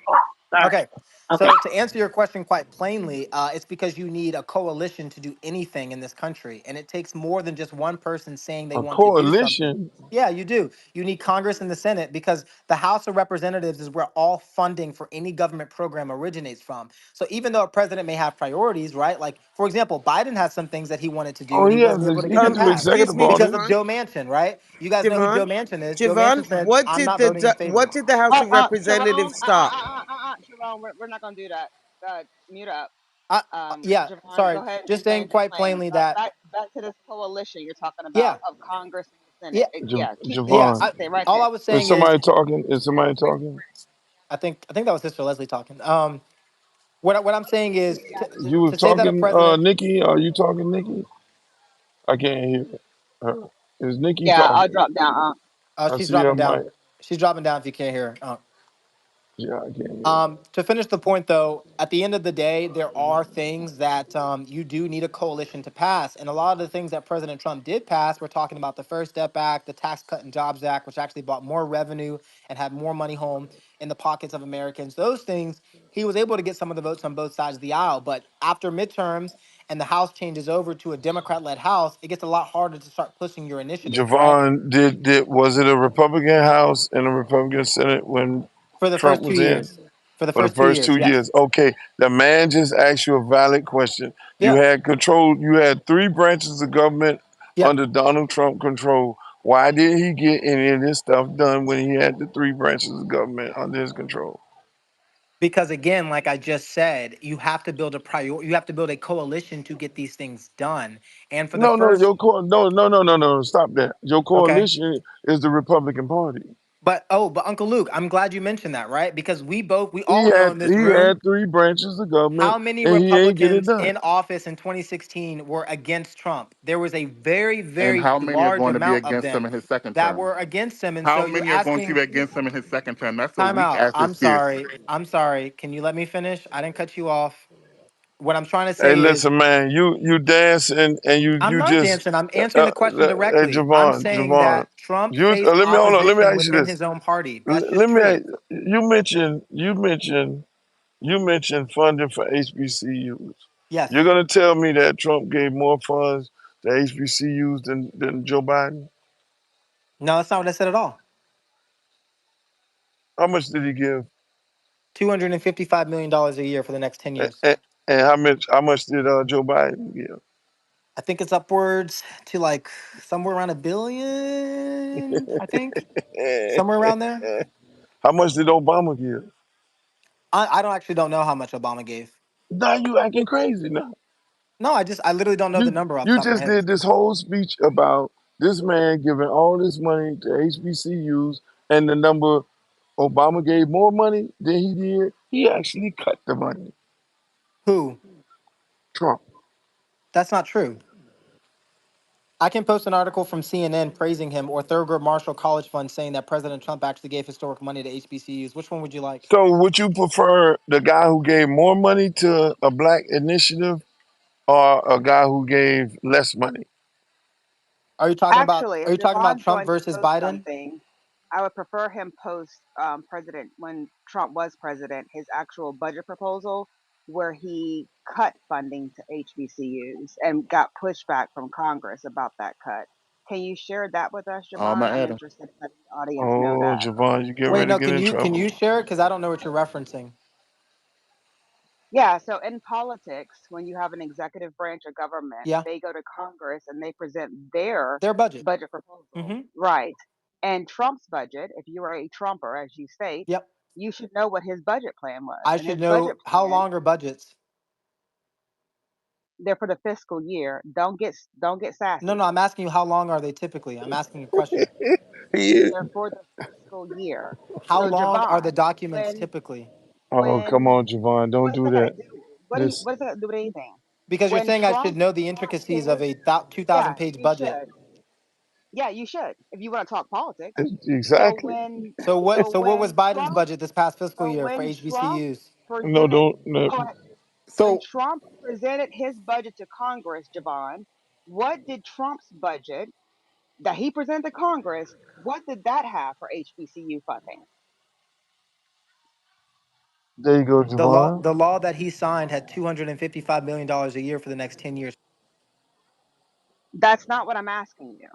I: sorry.
D: Okay.
I: Okay.
D: So to answer your question quite plainly, it's because you need a coalition to do anything in this country, and it takes more than just one person saying they
C: A
D: want to do something.
C: coalition.
D: Yeah, you do. You need Congress and the Senate because the House of Representatives is where all funding for any government program originates from. So even though a president may have priorities, right? Like for example, Biden has some things that he wanted to do
C: Oh,
D: and he wasn't able to
C: he
D: get
C: can do
D: passed
G: Excuse
C: executive
G: me,
D: because
C: orders.
D: of
G: Javon.
D: Joe Manchin, right? You guys know who Joe
G: Javon.
D: Manchin is. Joe Manchin
G: Javon,
D: said, "I'm not voting in favor."
G: what did the House of
J: Sharon,
G: Representatives stop?
J: Sharon, we're not gonna do that. Mute up.
D: Yeah,
J: Javon, go
D: sorry.
J: ahead
D: Just
J: and
D: saying
J: land your
D: quite
J: plane.
D: plainly that
J: Back to this coalition you're talking about
D: yeah,
J: of Congress and the Senate.
D: yeah,
J: Yeah,
D: yeah.
C: Javon.
J: stay right
D: All I
J: there.
D: was
C: Is
D: saying is
C: somebody talking? Is somebody talking?
D: I think that was Sister Leslie talking. What I'm saying is
C: You was
D: to say that a
C: talking,
D: president,
C: Nikki. Are you talking, Nikki? I can't hear her. Is Nikki
J: Yeah, I'll
C: talking?
J: drop down.
C: I
D: she's
C: see her
D: dropping down.
C: mic.
D: She's dropping down if you can't hear her.
C: Yeah, I can't hear her.
D: To finish the point, though, at the end of the day, there are things that you do need a coalition to pass. And a lot of the things that President Trump did pass, we're talking about the First Step Act, the Tax Cut and Jobs Act, which actually brought more revenue and had more money home in the pockets of Americans. Those things, he was able to get some of the votes on both sides of the aisle. But after midterms and the House changes over to a Democrat led House, it gets a lot harder to start pushing your initiatives, right?
C: Javon, did was it a Republican House and a Republican Senate when
D: For the
C: Trump
D: first two
C: was in?
D: years. for the
C: For the
D: first two
C: first
D: years.
C: 2 years.
D: Yes.
C: Okay, the man just asked you a valid question. You
D: Yeah.
C: had control. You had three branches of government
D: Yep.
C: under Donald Trump control. Why did he get any of this stuff done when he had the three branches of government under his control?
D: Because again, like I just said, you have to build a you have to build a coalition to get these things done. And for the
C: No, no,
D: first,
C: no. Stop that. Your
D: okay.
C: coalition is the Republican Party.
D: But Uncle Luke, I'm glad you mentioned that, right? Because we
C: He
D: all know
C: had
D: in this
C: he
D: room
C: had three branches of government,
D: how many
C: and he ain't get it
D: Republicans
C: done.
D: in office in 2016 were against Trump. There was a very,
H: And
D: very
H: how many are
D: large
H: going to be
D: amount of
H: against him
D: them
H: in his second
D: that
H: term?
D: were against him. And
H: How
D: so you're
H: many are going to
D: asking,
H: be against him in his second term? That's a
D: time
H: weak
D: out.
H: ass
D: I'm
H: excuse.
D: sorry. I'm sorry. Can you let me finish? I didn't cut you off. What I'm trying to
C: Hey,
D: say is,
C: listen, man, you dance and
D: I'm
C: you
D: not
C: just
D: dancing. I'm answering the question
C: hey
D: directly. I'm saying
C: Javon,
D: that Trump
C: you
D: faced
C: let me hold on. Let me
D: opposition
C: ask you
D: within
C: this.
D: his own party. That's just
C: Let me
D: true.
C: you mentioned funding for HBCUs.
D: Yes.
C: You're gonna tell me that Trump gave more funds to HBCUs than Joe Biden?
D: No, that's not what I said at all.
C: How much did he give?
D: $255 million a year for the next 10 years.
C: And how much did Joe Biden give?
D: I think it's upwards to like somewhere around a billion, I think. Somewhere around there.
C: How much did Obama give?
D: I don't actually don't know how much Obama gave.
C: Now you acting crazy now.
D: No, I literally don't know the
C: You
D: number off the
C: you
D: top of my
C: just
D: head.
C: did this whole speech about this man giving all this money to HBCUs, and the number Obama gave more money than he did. He actually cut the money.
D: Who?
C: Trump.
D: That's not true. I can post an article from CNN praising him or Thurgood Marshall College Fund saying that President Trump actually gave historic money to HBCUs. Which one would you like?
C: So would you prefer the guy who gave more money to a black initiative or a guy who gave less money?
J: Actually, if
D: Are you talking about
J: Javon's
D: Trump
J: going to
D: versus
J: post
D: Biden?
J: something, I would prefer him post president when Trump was president, his actual budget proposal where he cut funding to HBCUs and got pushback from Congress about that cut. Can you share that with us,
H: I'm
J: Javon?
H: gonna
J: I'm
H: add him.
J: interested in letting the audience know
C: Oh,
J: that.
C: Javon, you get
D: Wait,
C: ready to
D: no,
C: get in
D: can you
C: trouble.
D: share it? Because I don't know what you're referencing.
J: Yeah, so in politics, when you have an executive branch of government,
D: Yeah.
J: they go to Congress and they present their
D: Their budget.
J: budget proposal.
D: Mm-hmm.
J: Right. And Trump's budget, if you are a Trumper, as you state,
D: Yep.
J: you should know what his budget plan was.
D: I
J: And
D: should
J: his
D: know
J: budget
D: how
J: plan,
D: long are budgets.
J: they're for the fiscal year. Don't get
D: No,
J: sassy.
D: no, I'm asking you how long are they typically? I'm asking a question.
C: He,
J: They're for the fiscal year.
D: How
J: So
D: long are the
J: Javon,
D: documents
J: when
D: typically?
C: oh, come
J: when
C: on, Javon, don't
J: what is
C: do
J: that got to
C: that.
J: do? What do you
C: This
J: what does that got to do with anything?
D: Because you're
J: When
D: saying I should
J: Trump
D: know the
J: brought
D: intricacies of
J: his,
D: a 2,000
J: yeah,
D: page
J: you
D: budget.
J: should. Yeah, you should if you want to talk politics. So
C: exactly.
J: when so
D: So what was
J: when
D: Biden's
J: Trump
D: budget this past fiscal
J: so
D: year for
J: when Trump
D: HBCUs?
C: No,
J: presented
C: don't. No.
J: go ahead. When
H: So
J: Trump presented his budget to Congress, Javon, what did Trump's budget that he presented to Congress, what did that have for HBCU funding?
C: There you go, Javon.
D: The law that he signed had $255 million a year for the next 10 years.
J: That's not what I'm asking you.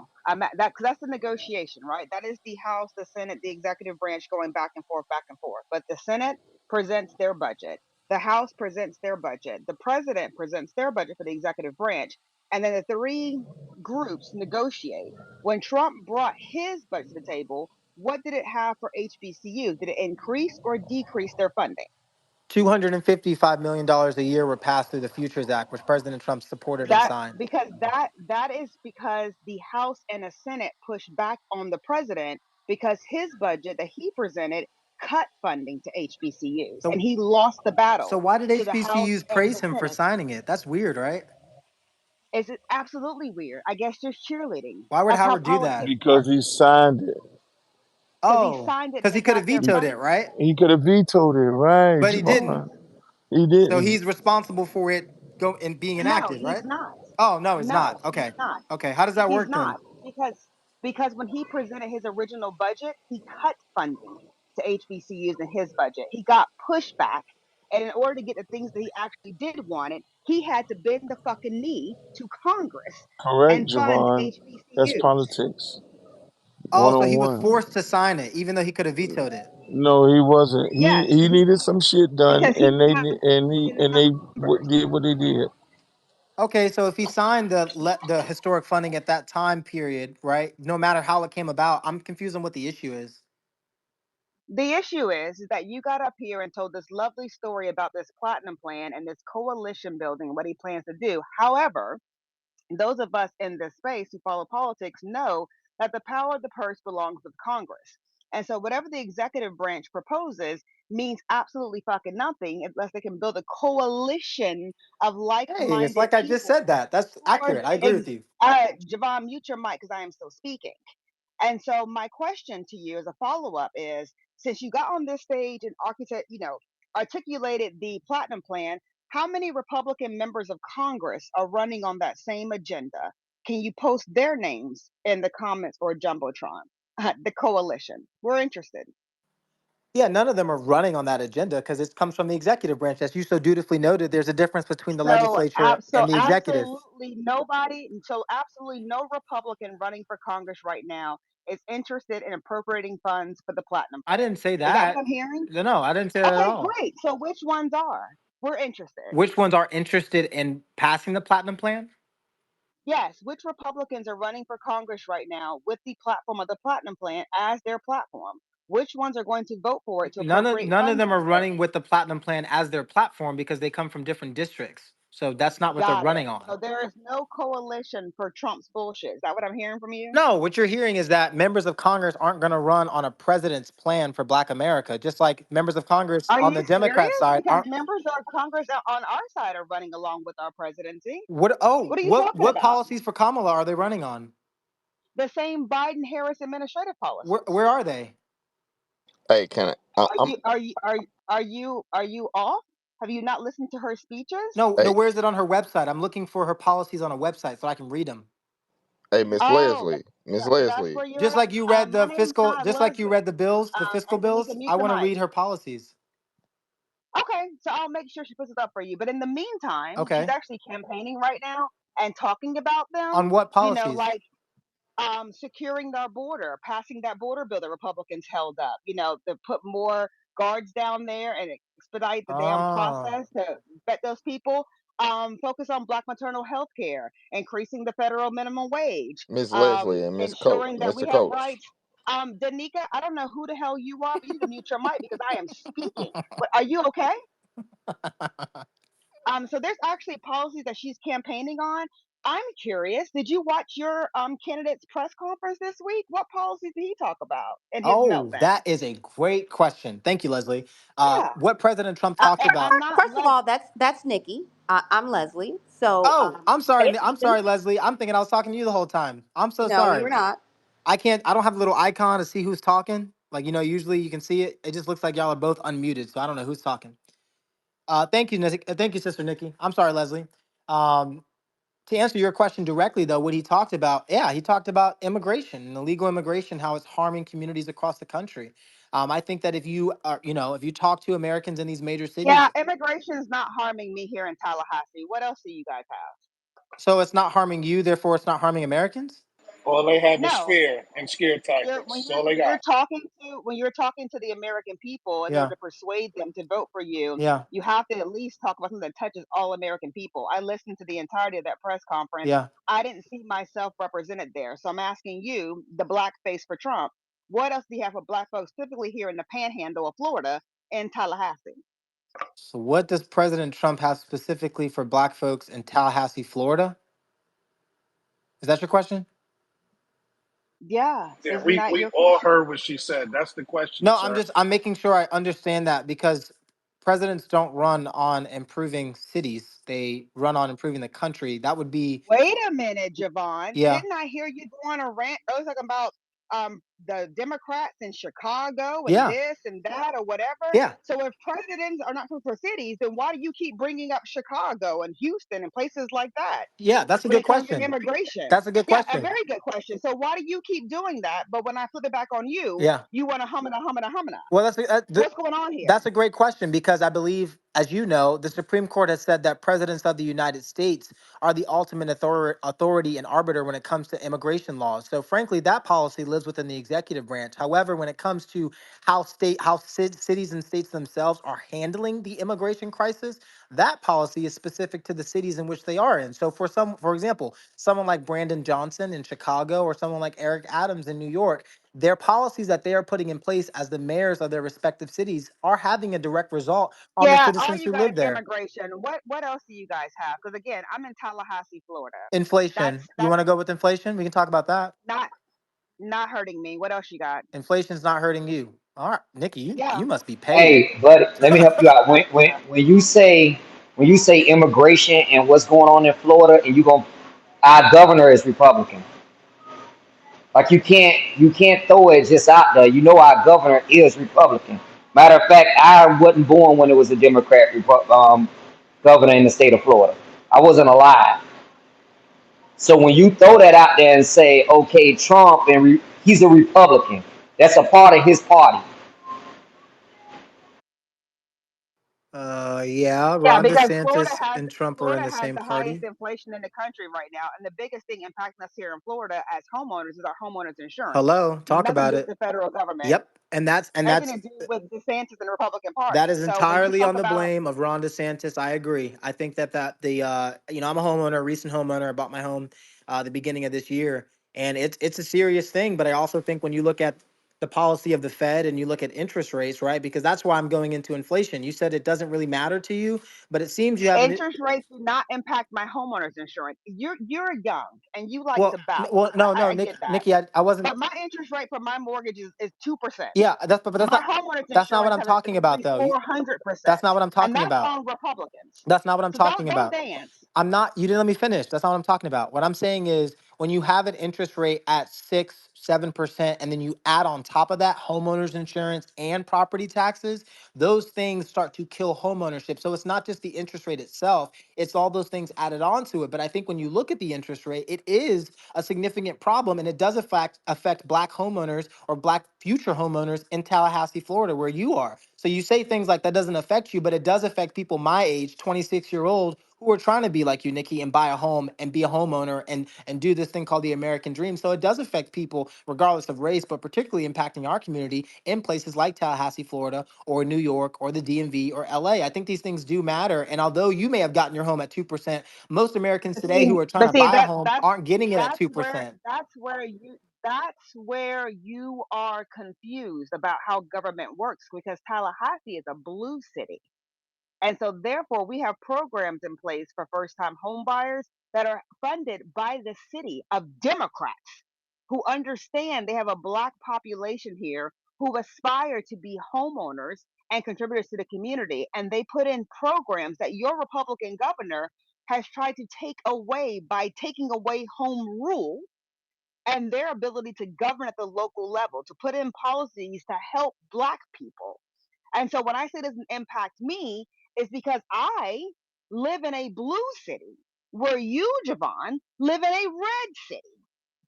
J: That because that's the negotiation, right? That is the House, the Senate, the executive branch going back and forth, back and forth. But the Senate presents their budget, the House presents their budget, the President presents their budget for the executive branch, and then the three groups negotiate. When Trump brought his budget to the table, what did it have for HBCU? Did it increase or decrease their funding?
D: $255 million a year were passed through the Futures Act, which President Trump supported and
J: That
D: signed.
J: because that is because the House and the Senate pushed back on the president because his budget that he presented cut funding to HBCUs and
D: So
J: he lost the
D: so
J: battle
D: why did
J: to the House
D: HBCUs
J: and
D: praise
J: the
D: him for
J: Senate.
D: signing it? That's weird, right?
J: It's absolutely weird. I guess just cheerleading.
D: Why would
J: That's how
D: Howard do that?
J: politics
C: Because
J: works.
C: he signed it.
J: Because he
D: Oh,
J: signed it and
D: because he
J: it's
D: could have
J: not their
C: He,
D: vetoed it,
J: money.
D: right?
C: he could have vetoed it, right,
D: But he didn't.
C: Javon? He
D: So
C: didn't.
D: he's responsible for it go and being
J: No,
D: enacted,
J: he's
D: right?
J: not.
D: Oh no, he's not.
J: No, he's
D: Okay.
J: not.
D: Okay. How does that
J: He's
D: work then?
J: not because when he presented his original budget, he cut funding to HBCUs in his budget. He got pushback, and in order to get the things that he actually did wanted, he had to bend the fucking knee to Congress
C: Correct,
J: and fund
C: Javon. That's
J: HBCUs.
C: politics.
D: Oh,
C: One
D: so
C: on
D: he was
C: one.
D: forced to sign it, even though he could have vetoed it.
C: No, he wasn't.
J: Yes,
C: He needed some shit done,
J: because he
C: and they
J: passed
C: ne- and
J: it
C: he
J: in the
C: and they
J: numbers.
C: did what they did.
D: Okay, so if he signed the historic funding at that time period, right? No matter how it came about, I'm confused on what the issue is.
J: The issue is that you got up here and told this lovely story about this platinum plan and this coalition building, what he plans to do. However, those of us in this space who follow politics know that the power of the purse belongs with Congress. And so whatever the executive branch proposes means absolutely fucking nothing unless they can build a coalition of
D: Hey, it's
J: like-minded
D: like I just
J: people
D: said that. That's
J: for
D: accurate. I agree with you.
J: Javon, mute your mic because I am still speaking. And so my question to you as a follow-up is, since you got on this stage and articulated the platinum plan, how many Republican members of Congress are running on that same agenda? Can you post their names in the comments or Jumbotron? The coalition. We're interested.
D: Yeah, none of them are running on that agenda because it comes from the executive branch. As you so dutifully noted, there's a difference between the
J: So,
D: legislature and the executive.
J: absolutely no Republican running for Congress right now is interested in appropriating funds for the platinum
D: I
J: plan.
D: didn't say
J: Is that what
D: that.
J: I'm hearing?
D: No, I didn't say that at
J: Okay,
D: all.
J: great. So which ones are? We're interested.
D: Which ones are interested in passing the platinum plan?
J: Yes, which Republicans are running for Congress right now with the platform of the platinum plan as their platform? Which ones are going to vote for it to appropriate
D: None of
J: funds
D: them are
J: for it?
D: running with the platinum plan as their platform because they come from different districts. So that's not what they're
J: Got it.
D: running on.
J: So there is no coalition for Trump's bullshit. Is that what I'm hearing from you?
D: No, what you're hearing is that members of Congress aren't going to run on a president's plan for Black America, just like members of Congress
J: Are
D: on
J: you
D: the Democrat
J: serious?
D: side
J: Because
D: aren't.
J: members of Congress on our side are running along with our presidency.
D: What? Oh,
J: What are you talking
D: what
J: about?
D: policies for Kamala are they running on?
J: The same Biden Harris administrative policies.
D: Where are they?
I: Hey, can
J: Are you off? Have you not listened to her speeches?
D: No, no.
I: hey,
D: Where is it on her website? I'm looking for her policies on a website so I can read them.
I: Miss
J: Oh,
I: Leslie, Miss
J: that's
I: Leslie.
J: where you're
D: Just
J: at.
D: like you read
J: My
D: the
J: name's
D: fiscal,
J: not
D: just like you read
J: Leslie.
D: the bills, the fiscal
J: And Tanika,
D: bills.
J: mute
D: I
J: your
D: want to
J: mic.
D: read her policies.
J: Okay, so I'll make sure she puts it up for you. But in the meantime, she's
D: Okay.
J: actually campaigning right now and talking about them.
D: On what
J: You know,
D: policies?
J: like securing our border, passing that border bill that Republicans held up. You know, to put more guards down there and expedite the damn
D: Oh,
J: process to vet those people. Focus on Black maternal health care, increasing the federal minimum wage,
I: Miss Leslie and
J: ensuring that we
I: Mr.
J: have
I: Coach.
J: rights. Danica, I don't know who the hell you are, but you need to mute your mic because I am speaking. But are you okay? So there's actually policies that she's campaigning on. I'm curious. Did you watch your candidate's press conference this week? What policies did he talk about in his
D: oh,
J: meltdown?
D: that is a great question. Thank you, Leslie.
J: Yeah,
D: What President Trump talked
J: and
D: about?
J: I'm not
K: First of
J: Les.
K: all, that's Nikki. I'm Leslie. So
D: Oh, I'm sorry.
K: it's
D: I'm
K: Ethan.
D: sorry, Leslie. I'm thinking I was talking to you the whole time. I'm so
K: No, you
D: sorry.
K: were not.
D: I can't. I don't have a little icon to see who's talking. Like usually you can see it. It just looks like y'all are both unmuted, so I don't know who's talking. Thank you, thank you, Sister Nikki. I'm sorry, Leslie. Um, to answer your question directly, though, what he talked about, yeah, he talked about immigration and illegal immigration, how it's harming communities across the country. I think that if you are, if you talk to Americans in these major
J: Yeah,
D: cities,
J: immigration is not harming me here in Tallahassee. What else do you guys have?
D: so it's not harming you, therefore it's not harming Americans.
F: All they have is
J: No,
F: fear and scare tactics. That's all they
J: when you're
F: got.
J: talking to the American people in order
D: Yeah,
J: to persuade them to vote for you,
D: yeah,
J: you have to at least talk about something that touches all American people. I listened to the entirety of that press conference.
D: yeah.
J: I didn't see myself represented there. So I'm asking you, the black face for Trump, what else do you have for black folks typically here in the panhandle of Florida and Tallahassee?
D: So what does President Trump have specifically for Black folks in Tallahassee, Florida? Is that your question?
J: Yeah,
F: Yeah,
J: isn't that
F: we
J: your
F: all
J: question?
F: heard what she said. That's the question,
D: No,
F: sir.
D: I'm making sure I understand that because presidents don't run on improving cities. They run on improving the country. That would be,
J: Wait a minute, Javon.
D: yeah,
J: Didn't I hear you go on a rant? I was talking about the Democrats in Chicago and
D: yeah,
J: this and that or whatever.
D: yeah,
J: So if presidents are not for cities, then why do you keep bringing up Chicago and Houston and places like that
D: yeah. That's a
J: when
D: good
J: it comes to
D: question.
J: immigration?
D: That's a good
J: Yeah, a
D: question.
J: very good question. So why do you keep doing that? But when I flip it back on you,
D: Yeah.
J: you want to humana.
D: Well,
J: What's going on
D: that's
J: here?
D: a great question because I believe, as you know, the Supreme Court has said that presidents of the United States are the ultimate authority and arbiter when it comes to immigration laws. So, frankly, that policy lives within the executive branch. However, when it comes to how cities and states themselves are handling the immigration crisis, that policy is specific to the cities in which they are in. So for example, someone like Brandon Johnson in Chicago or someone like Eric Adams in New York, their policies that they are putting in place as the mayors of their respective cities are having a direct result on the
J: Yeah, all
D: citizens
J: you
D: who
J: guys
D: live there.
J: immigration. What else do you guys have? Because again, I'm in Tallahassee, Florida.
D: Inflation. You want
J: That's
D: to go with inflation? We can talk about that.
J: not not hurting me. What else you got?
D: Inflation's not hurting you. All right, Nikki, you
J: Yeah.
D: must be paid.
E: Hey, but let me help you out. When you say immigration and what's going on in Florida, and our governor is Republican. Like you can't throw it just out there. You know our governor is Republican. Matter of fact, I wasn't born when it was a Democrat governor in the state of Florida. I wasn't alive. So when you throw that out there and say, okay, Trump he's a Republican, that's a part of his party.
D: Yeah,
J: Yeah,
D: Ron
J: because
D: DeSantis and Trump are in the same
J: Florida has the highest
D: party.
J: inflation in the country right now, and the biggest thing impacting us here in Florida as homeowners is our homeowners insurance.
D: Hello, talk
J: Nothing to
D: about
J: do with
D: it.
J: the federal government.
D: Yep, and
J: Nothing
D: that's
J: to do with DeSantis and the Republican
D: that
J: Party.
D: is
J: So when you
D: entirely
J: talk
D: on the
J: about
D: blame of Ron DeSantis. I agree. I think that the I'm a homeowner, a recent homeowner. I bought my home the beginning of this year, and it's a serious thing. But I also think when you look at the policy of the Fed and you look at interest rates, right? Because that's why I'm going into inflation. You said it doesn't really matter to you, but it seems you have an
J: interest rates do not impact my homeowners insurance. You're young and you like to babble.
D: well, no, no,
J: I get that.
D: Nikki, I wasn't.
J: But my interest rate for my mortgage is 2%.
D: Yeah, but
J: My homeowners
D: that's not what
J: insurance
D: I'm
J: has a
D: talking about though.
J: 300-400%.
D: That's not what I'm
J: And
D: talking
J: that's
D: about.
J: on Republicans.
D: That's not what I'm
J: So don't
D: talking
J: don't
D: about.
J: dance.
D: I'm not, you didn't let me finish. That's not what I'm talking about. What I'm saying is when you have an interest rate at 6, 7%, and then you add on top of that homeowners insurance and property taxes, those things start to kill home ownership. So it's not just the interest rate itself, it's all those things added on to it. But I think when you look at the interest rate, it is a significant problem and it does affect black homeowners or black future homeowners in Tallahassee, Florida, where you are. So you say things like that doesn't affect you, but it does affect people my age, 26-year-old, who are trying to be like you, Nikki, and buy a home and be a homeowner and do this thing called the American dream. So it does affect people regardless of race, but particularly impacting our community in places like Tallahassee, Florida, or New York, or the DMV, or LA. I think these things do matter. And although you may have gotten your home at 2%, most Americans today who
J: See,
D: are trying
J: but
D: to
J: see
D: buy a
J: that
D: home aren't getting it at
J: that's
D: 2%.
J: where you are confused about how government works because Tallahassee is a blue city. And so, therefore, we have programs in place for first time home buyers that are funded by the city of Democrats who understand they have a Black population here who aspire to be homeowners and contributors to the community. And they put in programs that your Republican governor has tried to take away by taking away home rule and their ability to govern at the local level, to put in policies to help Black people. And so when I say it doesn't impact me, it's because I live in a blue city where you, Javon, live in a red city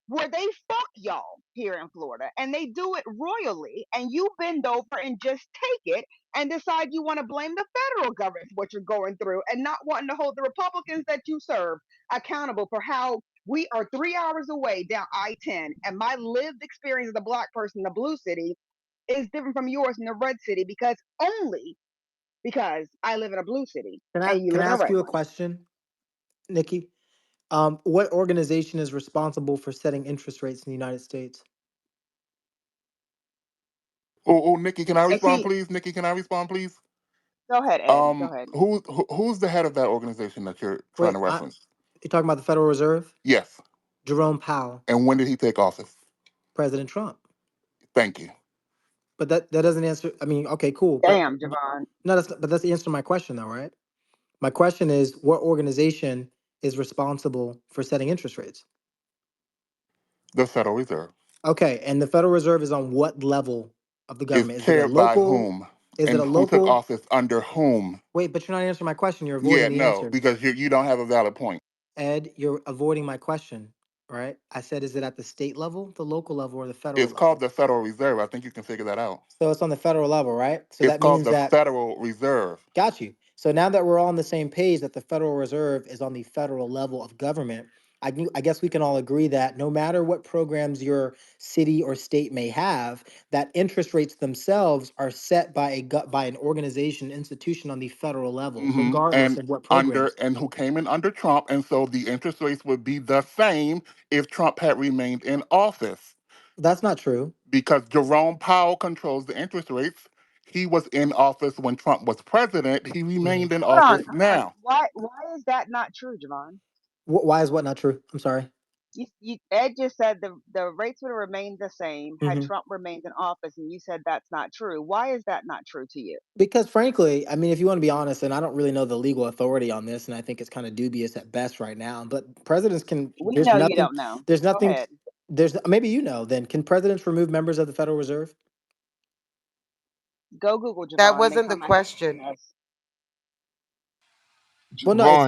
J: where they fuck y'all here in Florida and they do it royally and you bend over and just take it and decide you want to blame the federal government for what you're going through and not wanting to hold the Republicans that you serve accountable for how we are 3 hours away down I-10 and my lived experience as a Black person in a blue city is different from yours in a red city because I live in a blue city and you
D: Can
J: live
D: I
J: in a
D: ask
J: red
D: you a
J: one.
D: question, Nikki? What organization is responsible for setting interest rates in the United States?
H: Oh, Nikki, can I
J: And
H: respond,
J: see,
H: please? Nikki, can I respond, please?
J: go ahead, Ed. Go ahead.
H: Who's the head of that organization that you're trying
D: Wait,
H: to reference?
D: you're talking about the Federal Reserve?
H: Yes.
D: Jerome Powell,
H: And when did he take office?
D: President Trump.
H: Thank you.
D: But that doesn't answer. I mean, okay, cool. But
J: Damn, Javon.
D: no, that's the answer to my question, though, right? My question is, what organization is responsible for setting interest rates?
H: The Federal Reserve
D: Okay, and the Federal Reserve is on what level of the
H: is
D: government? Is it a
H: chaired by
D: local?
H: whom
D: Is it
H: and
D: a
H: who took
D: local?
H: office under whom?
D: Wait, but you're not answering my question. You're avoiding
H: Yeah,
D: the
H: no,
D: answer.
H: because you don't have a valid point.
D: Ed, you're avoiding my question, right? I said, is it at the state level, the local level, or the federal
H: It's called
D: level?
H: the Federal Reserve. I think you can figure that out.
D: So it's on the federal level, right? So
H: It's
D: that
H: called
D: means
H: the
D: that,
H: Federal Reserve.
D: got you. So now that we're all on the same page that the Federal Reserve is on the federal level of government, I guess we can all agree that no matter what programs your city or state may have, that interest rates themselves are set by by an organization, institution on the federal level, regardless
H: And
D: of what
H: under
D: programs.
H: and who came in under Trump, and so the interest rates would be the same if Trump had remained in office.
D: That's not true.
H: Because Jerome Powell controls the interest rates. He was in office when Trump was president. He
D: Mhm.
H: remained in
J: Hold on,
H: office
J: hold on.
H: now.
J: Why is that not true, Javon?
D: Why is what not true? I'm sorry.
J: Ed just said the rates would have remained the same had
D: hmm
J: Trump remained in office, and you said that's not true. Why is that not true to you?
D: Because frankly, I mean, if you want to be honest, and I don't really know the legal authority on this, and I think it's kind of dubious at best right now. But presidents can.
J: We know you don't know.
D: There's
J: Go
D: nothing.
J: ahead.
D: There's maybe you know. Then can presidents remove members of the Federal Reserve?
J: Go Google
G: That
J: Javon, then
G: wasn't the
J: come back and
G: question.
J: enlighten us.
D: Well, no. It's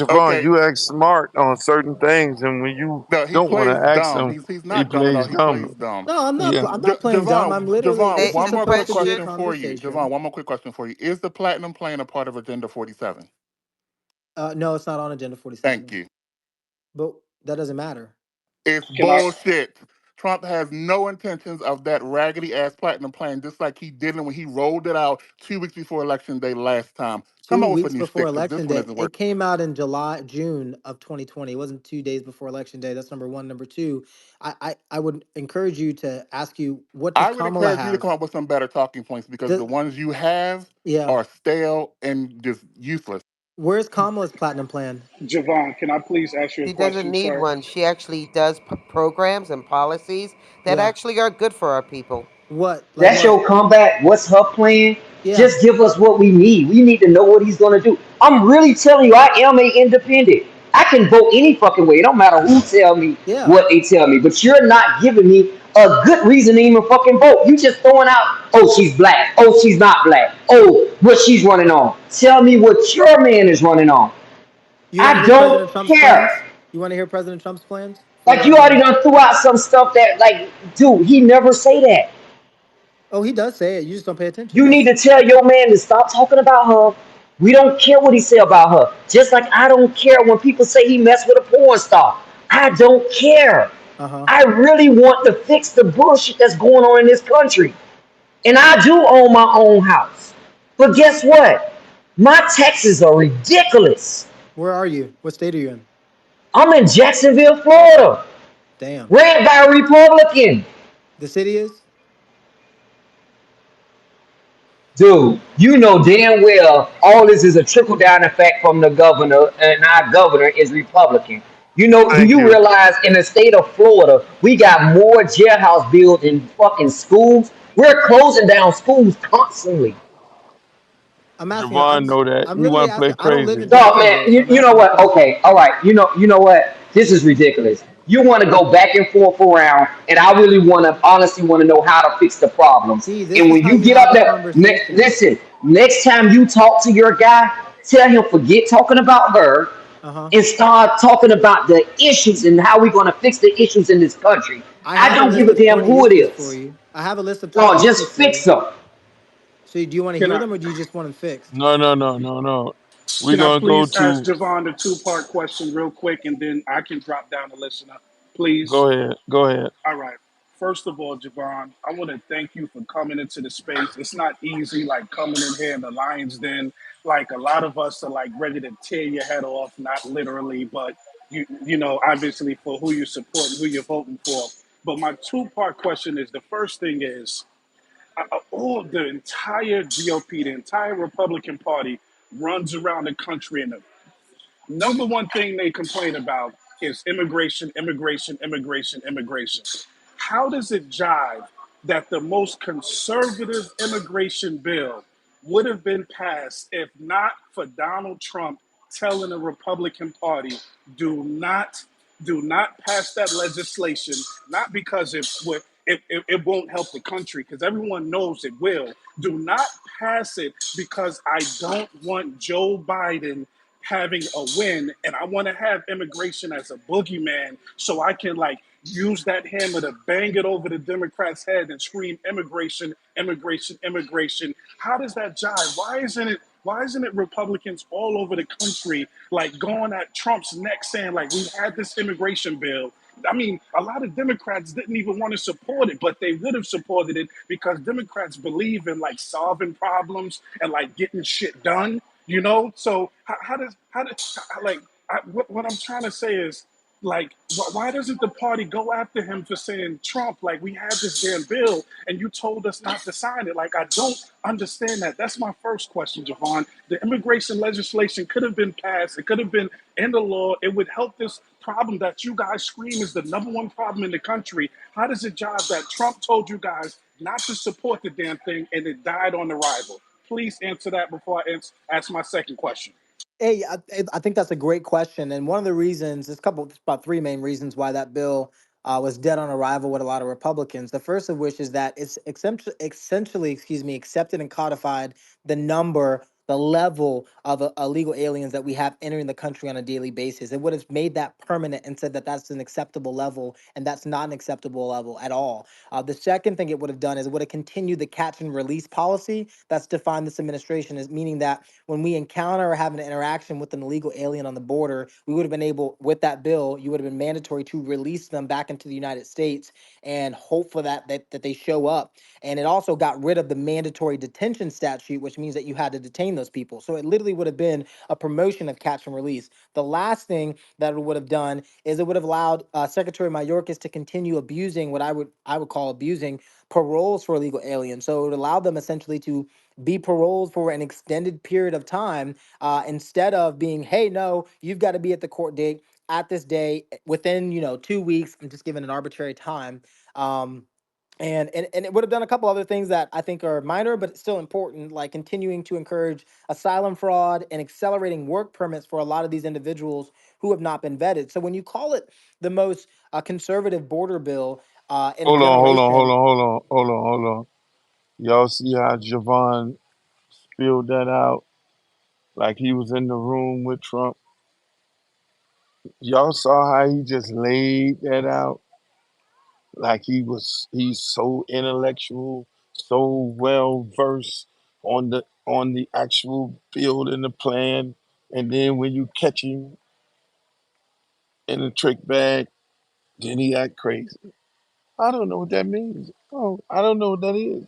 C: Javon,
H: Okay.
C: you act smart on certain things, and when you
H: No, he
C: don't want to
H: plays
C: ask
H: dumb.
C: him,
H: He's
C: he
H: not dumb at all.
C: plays
H: He
C: dumb.
H: plays dumb.
D: no.
C: Yeah.
D: I'm not playing dumb. I'm literally.
H: Javon,
D: This is
H: one
G: Next
H: more
D: supposed
H: quick
D: to be a
H: question
G: question.
H: for you. Javon,
D: conversation.
H: one more quick question for you. Is the platinum plan a part of Agenda 47?
D: No, it's not on Agenda
H: Thank
D: 47.
H: you.
D: But that doesn't matter.
H: It's
F: Can I?
H: bullshit. Trump has no intentions of that raggedy ass platinum plan, just like he didn't when he rolled it out 2 weeks before election day last time. Come
D: Two
H: up with a
D: weeks
H: new
D: before
H: stick because this
D: election
H: one
D: day.
H: isn't
D: It
H: working.
D: came out in June of 2020. It wasn't 2 days before election day. That's number one. Number two, I would encourage you to ask you, what does
H: I would
D: Kamala
H: encourage you to
D: have?
H: come up with some better talking points because
D: Does,
H: the ones you have
D: yeah.
H: are stale and just useless.
D: Where's Kamala's platinum plan?
F: Javon, can I please ask you a
G: She doesn't
F: question,
G: need
F: sir?
G: one. She actually does programs and policies that
D: Yeah.
G: actually are good for our people.
D: What? Like
E: That's
D: what?
E: your comeback. What's her plan?
D: Yeah.
E: Just give us what we need. We need to know what he's gonna do. I'm really telling you, I am a independent. I can vote any fucking way. It don't matter who tell me
D: Yeah.
E: what they tell me. But you're not giving me a good reason to even fucking vote. You just throwing out, oh, she's black. Oh, she's not black. Oh, what she's running on. Tell me what your man is running on.
D: You want to
E: I
D: hear President
E: don't
D: Trump's
E: care.
D: plans? You want to hear President Trump's plans
E: Like
D: for
E: you already done threw out some stuff that, like, dude, he never say that.
D: Oh, he does say it. You just don't pay attention.
E: You need
D: That's
E: to tell your man to stop talking about her. We don't care what he say about her. Just like I don't care when people say he messed with a porn star. I don't care.
D: uh-huh.
E: I really want to fix the bullshit that's going on in this country. And I do own my own house. But guess what? My taxes are ridiculous.
D: Where are you? What state are you in?
E: I'm in Jacksonville, Florida,
D: Damn.
E: ran by a Republican.
D: The city is?
E: Dude, you know damn well all this is a trickle down effect from the governor, and our governor is Republican. You know, do
C: Thank
E: you
C: you.
E: realize in the state of Florida, we got more jailhouse bills than fucking schools? We're closing down schools constantly.
D: I'm asking.
C: Javon know that.
D: I'm
C: He
D: literally
C: want to play
D: asking. I don't live
C: crazy.
D: in
E: No, man,
D: Jacksonville, so I'm
E: you know
D: asking a
E: what?
D: question.
E: Okay, all right. You know what? This is ridiculous. You want to go back and forth around, and I really want to honestly want to know how to fix the problems.
D: See, this
E: And
D: is
E: when
D: how
E: you
D: you
E: get
D: have
E: up
D: a
E: there,
D: conversation.
E: listen. Next time you talk to your guy, tell him forget talking about her
D: Uh huh.
E: and start talking about the issues and how we're going to fix the issues in this country.
D: I
E: I
D: have a
E: don't give
D: list
E: a
D: of
E: damn
D: 20
E: who it
D: issues for
E: is.
D: you. I have a list of 20
E: No, just
D: issues for
E: fix
D: you.
E: them.
D: So do you want to
F: Can
D: hear
F: I?
D: them or do you just want them fixed?
C: No, no, no, no, no. We're
F: Can I
C: gonna go
F: please ask
C: to.
F: Javon the two-part question real quick, and then I can drop down the listener, please?
C: Go ahead. Go ahead.
F: All right. First of all, Javon, I want to thank you for coming into the space. It's not easy, like coming in here in the lion's den. Like a lot of us are like ready to tear your head off, not literally, but you know, obviously for who you support and who you're voting for. But my two-part question is: the first thing is, all the entire GOP, the entire Republican Party, runs around the country in a number one thing they complain about is immigration, immigration, immigration, immigration. How does it jive that the most conservative immigration bill would have been passed if not for Donald Trump telling the Republican Party, do not do not pass that legislation, not because it won't help the country, because everyone knows it will. Do not pass it because I don't want Joe Biden having a win, and I want to have immigration as a boogeyman so I can like use that hammer to bang it over the Democrats' head and scream immigration, immigration, immigration. How does that jive? Why isn't it Why isn't it Republicans all over the country like going at Trump's neck saying like we had this immigration bill? I mean, a lot of Democrats didn't even want to support it, but they would have supported it because Democrats believe in like solving problems and like getting shit done. You know, so how does like what I'm trying to say is like why doesn't the party go after him for saying Trump like we had this damn bill and you told us not to sign it? Like I don't understand that. That's my first question, Javon. The immigration legislation could have been passed. It could have been in the law. It would help this problem that you guys scream is the number one problem in the country. How does it jive that Trump told you guys not to support the damn thing and it died on arrival? Please answer that before I ask my second question.
D: Hey, I think that's a great question, and one of the reasons, there's a couple, there's about three main reasons why that bill was dead on arrival with a lot of Republicans. The first of which is that it's essentially, excuse me, accepted and codified the number, the level of illegal aliens that we have entering the country on a daily basis. It would have made that permanent and said that that's an acceptable level, and that's not an acceptable level at all. The second thing it would have done is it would have continued the catch and release policy that's defined this administration, as meaning that when we encounter or have an interaction with an illegal alien on the border, we would have been able, with that bill, you would have been mandatory to release them back into the United States and hope for that they show up. And it also got rid of the mandatory detention statute, which means that you had to detain those people. So it literally would have been a promotion of catch and release. The last thing that it would have done is it would have allowed Secretary Mayorkas to continue abusing what I would call abusing paroles for illegal aliens. So it would allow them essentially to be paroled for an extended period of time instead of being, hey, no, you've got to be at the court date at this day within 2 weeks. I'm just giving an arbitrary time. And it would have done a couple other things that I think are minor but still important, like continuing to encourage asylum fraud and accelerating work permits for a lot of these individuals who have not been vetted. So when you call it the most conservative border bill in a generation.
C: Hold on. Y'all see how Javon spilled that out like he was in the room with Trump? Y'all saw how he just laid that out like he's so intellectual, so well versed on the actual field and the plan, and then when you catch him in a trick bag, then he act crazy. I don't know what that means. Oh, I don't know what that is.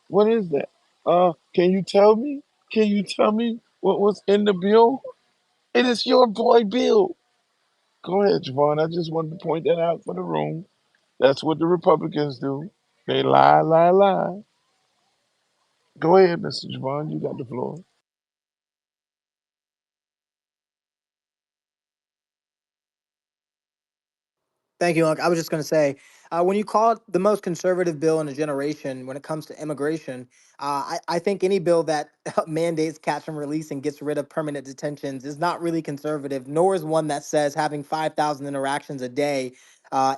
C: What is that? Can you tell me? Can you tell me what was in the bill? It is your boy Bill. Go ahead, Javon. I just wanted to point that out for the room. That's what the Republicans do. They lie, lie, lie. Go ahead, Mr. Javon. You got the floor.
D: Thank you, Unc. I was just going to say, when you call it the most conservative bill in a generation when it comes to immigration, I think any bill that mandates catch and release and gets rid of permanent detentions is not really conservative, nor is one that says having 5,000 interactions a day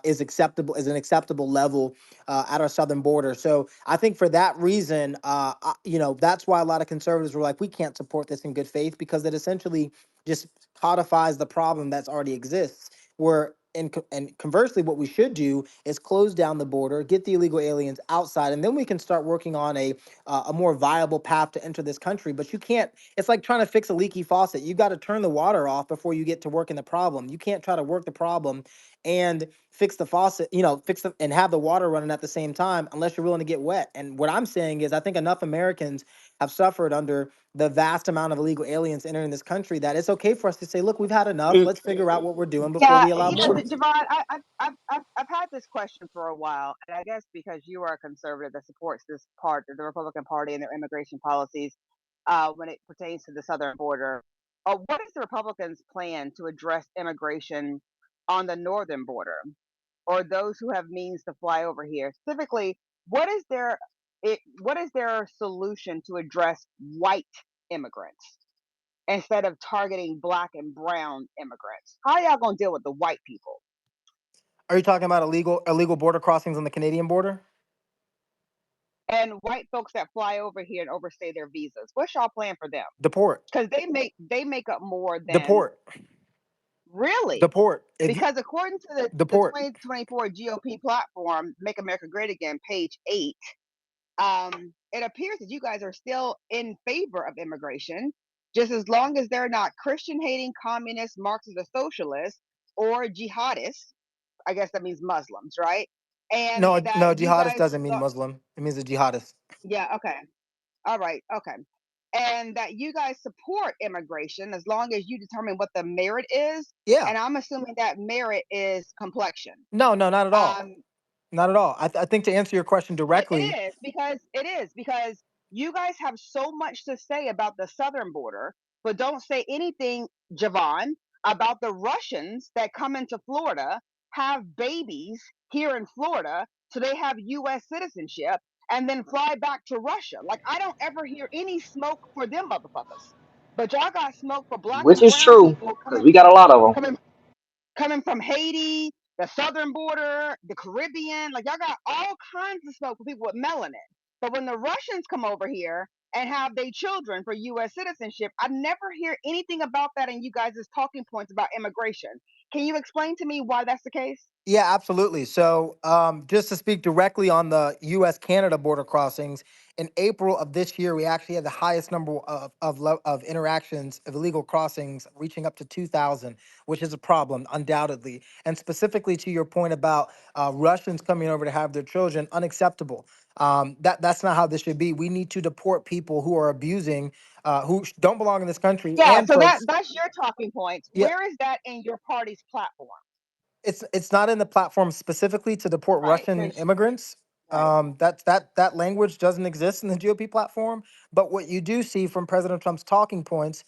D: is an acceptable level at our southern border. So I think for that reason, that's why a lot of conservatives were like, we can't support this in good faith because it essentially just codifies the problem that's already exists. Where and conversely, what we should do is close down the border, get the illegal aliens outside, and then we can start working on a more viable path to enter this country. But you can't. It's like trying to fix a leaky faucet. You got to turn the water off before you get to working the problem. You can't try to work the problem and fix the faucet. And have the water running at the same time unless you're willing to get wet. And what I'm saying is, I think enough Americans have suffered under the vast amount of illegal aliens entering this country that it's okay for us to say, look, we've had enough.
C: It,
D: Let's figure out what we're doing before
J: Yeah,
D: we allow more.
J: Javon, I've had this question for a while, and I guess because you are a conservative that supports this part of the Republican Party and their immigration policies when it pertains to the southern border. What is the Republicans' plan to address immigration on the northern border, or those who have means to fly over here? Specifically, what is their solution to address white immigrants instead of targeting black and brown immigrants? How y'all gonna deal with the white people
D: Are you talking about illegal border crossings on the Canadian border?
J: and white folks that fly over here and overstay their visas? What's y'all plan for them?
D: Deport,
J: Because they make up more than
D: deport,
J: really.
D: deport. If you
J: Because according to the
D: deport,
J: 2024 GOP platform, Make America Great Again, page 8, it appears that you guys are still in favor of immigration, just as long as they're not Christian hating communists, Marxists, or socialists, or jihadists. I guess that means Muslims, right? And
D: No,
J: that
D: no,
J: you
D: jihadist
J: guys,
D: doesn't mean Muslim. It means a jihadist.
J: yeah, okay, all right, okay. And that you guys support immigration as long as you determine what the merit is.
D: Yeah.
J: And I'm assuming that merit is complexion.
D: No, no, not at all.
J: Um,
D: Not at all. I think to answer your question
J: it
D: directly,
J: is because you guys have so much to say about the southern border, but don't say anything, Javon, about the Russians that come into Florida, have babies here in Florida, so they have U.S. citizenship, and then fly back to Russia. Like I don't ever hear any smoke for them motherfuckers, but y'all got smoke for black
E: which
J: and
E: is
J: brown
E: true
J: people
E: because we got a lot of them.
J: coming from Haiti, the southern border, the Caribbean. Like y'all got all kinds of smoke for people with melanin. But when the Russians come over here and have their children for U.S. citizenship, I never hear anything about that in you guys' talking points about immigration. Can you explain to me why that's the case?
D: yeah, absolutely. So, just to speak directly on the U.S. Canada border crossings, in April of this year, we actually had the highest number of interactions of illegal crossings, reaching up to 2,000, which is a problem, undoubtedly. And specifically to your point about Russians coming over to have their children, unacceptable. That's not how this should be. We need to deport people who are abusing, don't belong in this country,
J: Yeah,
D: and
J: so
D: folks.
J: that's your talking points.
D: Yeah,
J: Where is that in your party's platform?
D: it's not in the platform specifically to deport
J: Right.
D: Russian immigrants.
J: Right.
D: That language doesn't exist in the GOP platform. But what you do see from President Trump's talking points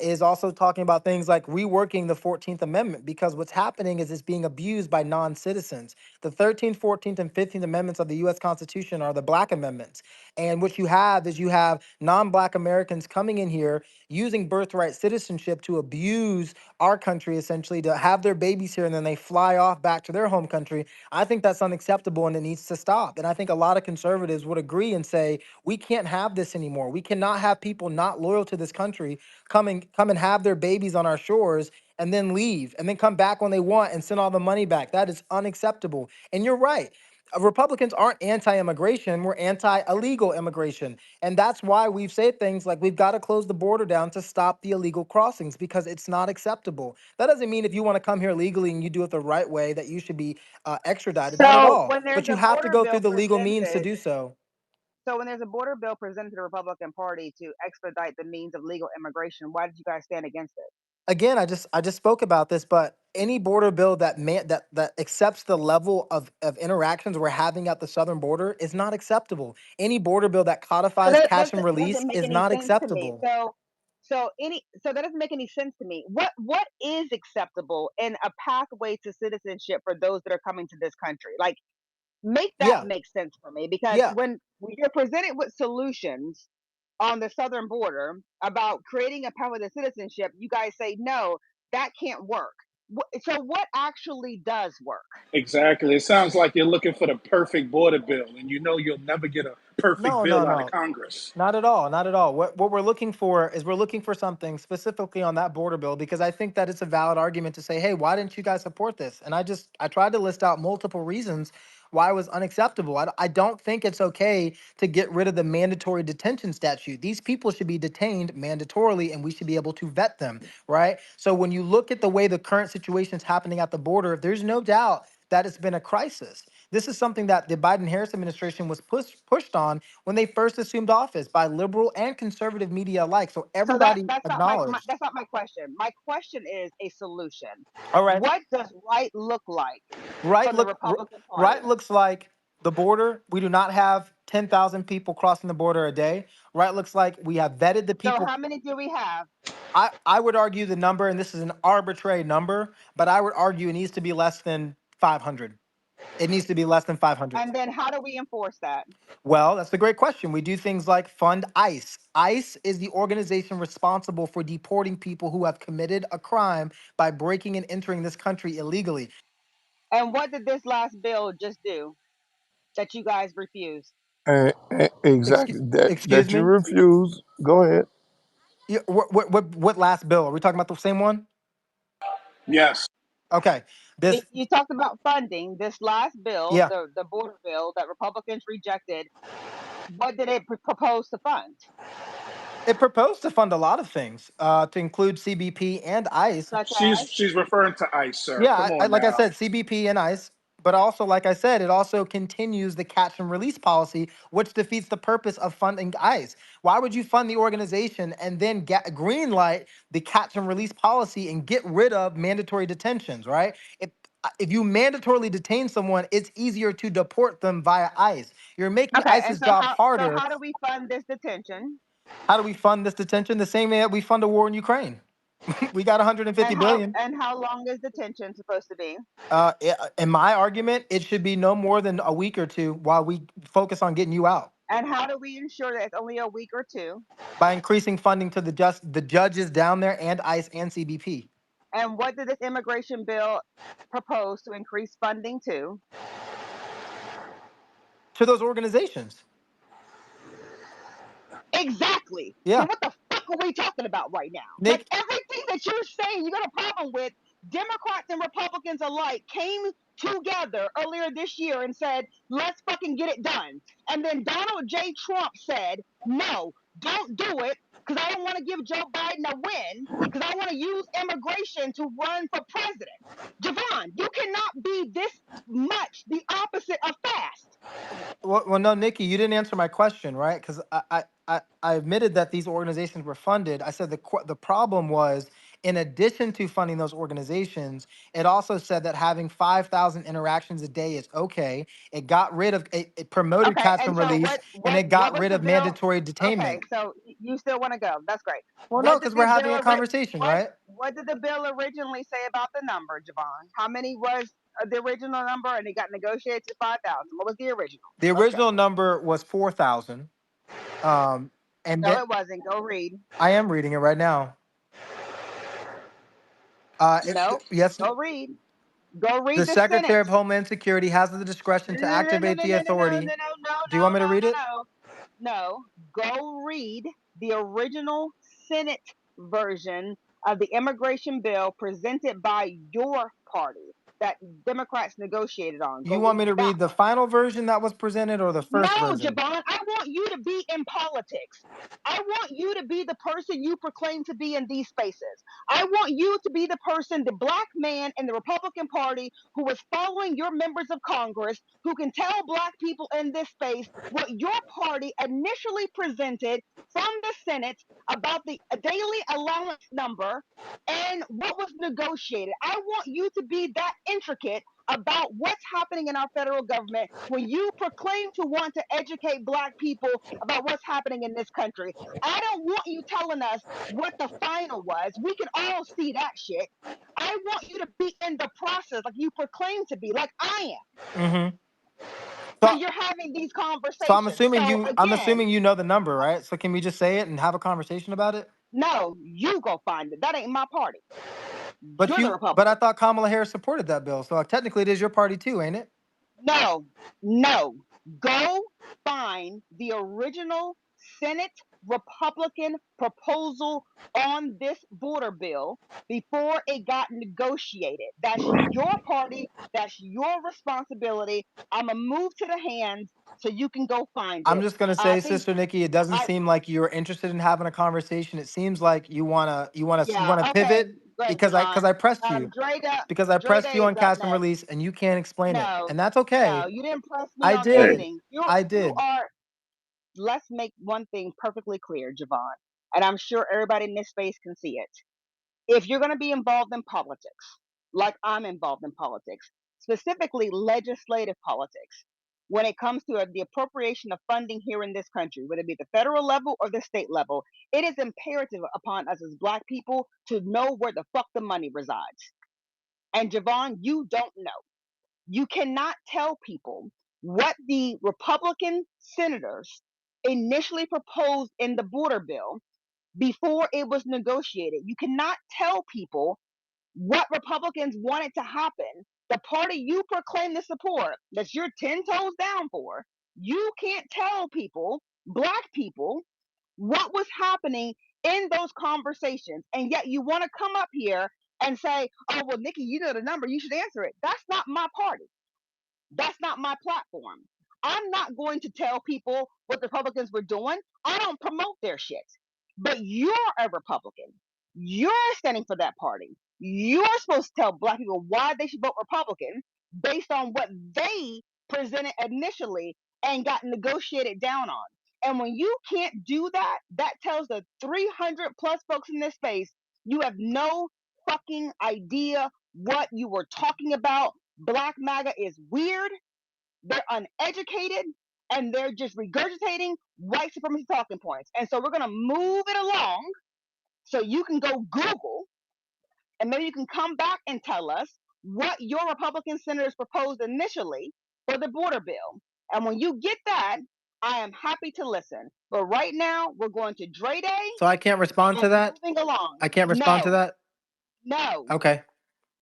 D: is also talking about things like reworking the 14th Amendment, because what's happening is it's being abused by non-citizens. The 13th, 14th, and 15th Amendments of the U.S. Constitution are the Black amendments. And what you have is you have non-Black Americans coming in here using birthright citizenship to abuse our country, essentially, to have their babies here and then they fly off back to their home country. I think that's unacceptable and it needs to stop. And I think a lot of conservatives would agree and say, we can't have this anymore. We cannot have people not loyal to this country come and have their babies on our shores and then leave and then come back when they want and send all the money back. That is unacceptable. And you're right. Republicans aren't anti-immigration, we're anti-illegal immigration. And that's why we've said things like we've got to close the border down to stop the illegal crossings, because it's not acceptable. That doesn't mean if you want to come here legally and you do it the right way that you should be extradited, not at
J: So
D: all.
J: when there's
D: But you
J: a
D: have to
J: border
D: go through
J: bill
D: the legal means to
J: presented,
D: do so.
J: so when there's a border bill presented to the Republican Party to expedite the means of legal immigration, why did you guys stand against it?
D: Again, I just spoke about this, but any border bill that accepts the level of interactions we're having at the southern border is not acceptable. Any border bill that
J: So
D: codifies
J: that
D: catch and release
J: doesn't make
D: is
J: any
D: not
J: sense to me.
D: acceptable.
J: So that doesn't make any sense to me. What is acceptable in a pathway to citizenship for those that are coming to this country? Like make that
D: Yeah,
J: make sense for me, because
D: yeah.
J: when you're presented with solutions on the southern border about creating a pathway to citizenship, you guys say no, that can't work. So what actually does work?
F: Exactly. It sounds like you're looking for the perfect border bill, and you know you'll never get a perfect
D: No, no,
F: bill out of
D: no.
F: Congress.
D: Not at all. Not at all. What we're looking for is we're looking for something specifically on that border bill, because I think that it's a valid argument to say, hey, why didn't you guys support this? And I tried to list out multiple reasons why it was unacceptable. I don't think it's okay to get rid of the mandatory detention statute. These people should be detained mandatorily and we should be able to vet them, right? So when you look at the way the current situation is happening at the border, there's no doubt that it's been a crisis. This is something that the Biden Harris administration was pushed on when they first assumed office by liberal and conservative media alike. So
J: So
D: everybody
J: that's not
D: acknowledged.
J: that's not my question. My question is a solution.
D: All right,
J: What does right look like
D: right
J: from the
D: look
J: Republican
D: right
J: Party?
D: looks like the border. We do not have 10,000 people crossing the border a day. Right looks like we have vetted the
J: So
D: people.
J: how many do we have?
D: I would argue the number, and this is an arbitrary number, but I would argue it needs to be less than 500. It needs to be less than 500.
J: And then how do we enforce that?
D: Well, that's a great question. We do things like fund ICE. ICE is the organization responsible for deporting people who have committed a crime by breaking and entering this country illegally.
J: And what did this last bill just do that you guys refused?
C: Exactly.
D: Excuse, excuse
C: That you
D: me?
C: refuse. Go ahead.
D: What last bill? Are we talking about the same one?
F: Yes.
D: Okay. This,
J: You talked about funding. This last bill,
D: yeah.
J: the border bill that Republicans rejected, what did it propose to fund?
D: It proposed to fund a lot of things, to include CBP and ICE.
J: Such as?
F: She's referring to ICE, sir.
D: Yeah,
F: Come on
D: like I
F: now.
D: said, CBP and ICE, but also, like I said, it also continues the catch and release policy, which defeats the purpose of funding ICE. Why would you fund the organization and then get green light the catch and release policy and get rid of mandatory detentions, right? If you mandatorily detain someone, it's easier to deport them via ICE. You're making
J: Okay, and
D: ICE's job harder.
J: how do we fund this detention?
D: How do we fund this detention? The same way that we fund a war in Ukraine. We got 150 billion.
J: And how long is detention supposed to be?
D: In my argument, it should be no more than a week or two while we focus on getting you out
J: And how do we ensure that it's only a week or two?
D: by increasing funding to the judges down there and ICE and CBP.
J: And what did this immigration bill propose to increase funding to?
D: To those organizations.
J: Exactly. So
D: Yeah.
J: what the fuck are we talking about right now? Like
D: Nick,
J: everything that you're saying, you got a problem with. Democrats and Republicans alike came together earlier this year and said, let's fucking get it done. And then Donald J. Trump said, no, don't do it because I don't want to give Joe Biden a win because I want to use immigration to run for president. Javon, you cannot be this much the opposite of fast.
D: well, no, Nikki, you didn't answer my question, right? Because I admitted that these organizations were funded. I said the problem was, in addition to funding those organizations, it also said that having 5,000 interactions a day is okay. It got rid of it promoted
J: Okay,
D: catch
J: and
D: and
J: so
D: release, and it
J: what
D: got
J: was
D: rid
J: the
D: of
J: bill?
D: mandatory
J: Okay,
D: detainment.
J: so you still want to go? That's great.
D: Well, no,
J: What did
D: because
J: the
D: we're having a
J: bill
D: conversation, right?
J: what did the bill originally say about the number, Javon? How many was the original number, and it got negotiated to 5,000? What was the original?
D: The
J: Let's go.
D: original number was 4,000. And
J: No,
D: then
J: it wasn't. Go read.
D: I am reading it right now.
J: No,
D: Yes,
J: go read. Go
D: the
J: read the
D: Secretary
J: Senate.
D: of Homeland Security has the discretion
J: No,
D: to
J: no, no, no,
D: activate
J: no,
D: the
J: no, no, no, no,
D: authority.
J: no, no,
D: Do you want me to
J: no,
D: read
J: no,
D: it?
J: no. No, go read the original Senate version of the immigration bill presented by your party that Democrats negotiated on. Go
D: You want
J: read
D: me to
J: that
D: read the
J: one.
D: final version that was presented or the first
J: No,
D: version?
J: Javon, I want you to be in politics. I want you to be the person you proclaim to be in these spaces. I want you to be the person, the black man in the Republican Party who is following your members of Congress, who can tell black people in this space what your party initially presented from the Senate about the daily allowance number and what was negotiated. I want you to be that intricate about what's happening in our federal government when you proclaim to want to educate black people about what's happening in this country. I don't want you telling us what the final was. We can all see that shit. I want you to be in the process like you proclaim to be, like I am,
D: Mm-hmm.
J: when
D: So,
J: you're having these
D: so I'm
J: conversations.
D: assuming
J: So
D: I'm
J: again,
D: assuming you know the number, right? So can we just say it and have a conversation about it?
J: no, you go find it. That ain't my party. You're the
D: But I
J: Republican.
D: thought Kamala Harris supported that bill. So technically, it is your party too, ain't it?
J: No, no. Go find the original Senate Republican proposal on this border bill before it got negotiated. That's your party. That's your responsibility. I'm going to move to the hands so you can go find
D: I'm
J: it.
D: just gonna
J: I
D: say,
J: think
D: Sister Nikki, it doesn't
J: I,
D: seem like you're interested in having a conversation. It seems like you
J: yeah,
D: wanna
J: okay,
D: pivot
J: great,
D: because
J: Javon.
D: I pressed you
J: Dreda
D: on
J: is up
D: catch and
J: next.
D: release, and you can't explain it,
J: No,
D: and that's
J: no,
D: okay.
J: you didn't press me
D: I
J: on
I: Hey,
D: did,
J: anything.
D: I
J: You
D: did.
J: are, let's make one thing perfectly clear, Javon, and I'm sure everybody in this space can see it. If you're going to be involved in politics, like I'm involved in politics, specifically legislative politics, when it comes to the appropriation of funding here in this country, whether it be the federal level or the state level, it is imperative upon us as black people to know where the fuck the money resides. And Javon, you don't know. You cannot tell people what the Republican senators initially proposed in the border bill before it was negotiated. You cannot tell people what Republicans wanted to happen. The party you proclaim to support, that you're 10 toes down for, you can't tell people, black people, what was happening in those conversations. And yet you want to come up here and say, oh, well, Nikki, you know the number, you should answer it. That's not my party. That's not my platform. I'm not going to tell people what the Republicans were doing. I don't promote their shit. but you're a Republican. You're standing for that party. You're supposed to tell black people why they should vote Republican based on what they presented initially and got negotiated down on. And when you can't do that, that tells the 300 plus folks in this space you have no fucking idea what you were talking about. Black MAGA is weird, they're uneducated, and they're just regurgitating white supremacy talking points. And so we're going to move it along so you can go Google and maybe you can come back and tell us what your Republican senators proposed initially for the border bill. And when you get that, I am happy to listen. But right now, we're going to Dre Day
D: So I can't respond to
J: and
D: that?
J: moving along.
D: I can't respond to
J: No,
D: that?
J: no.
D: Okay.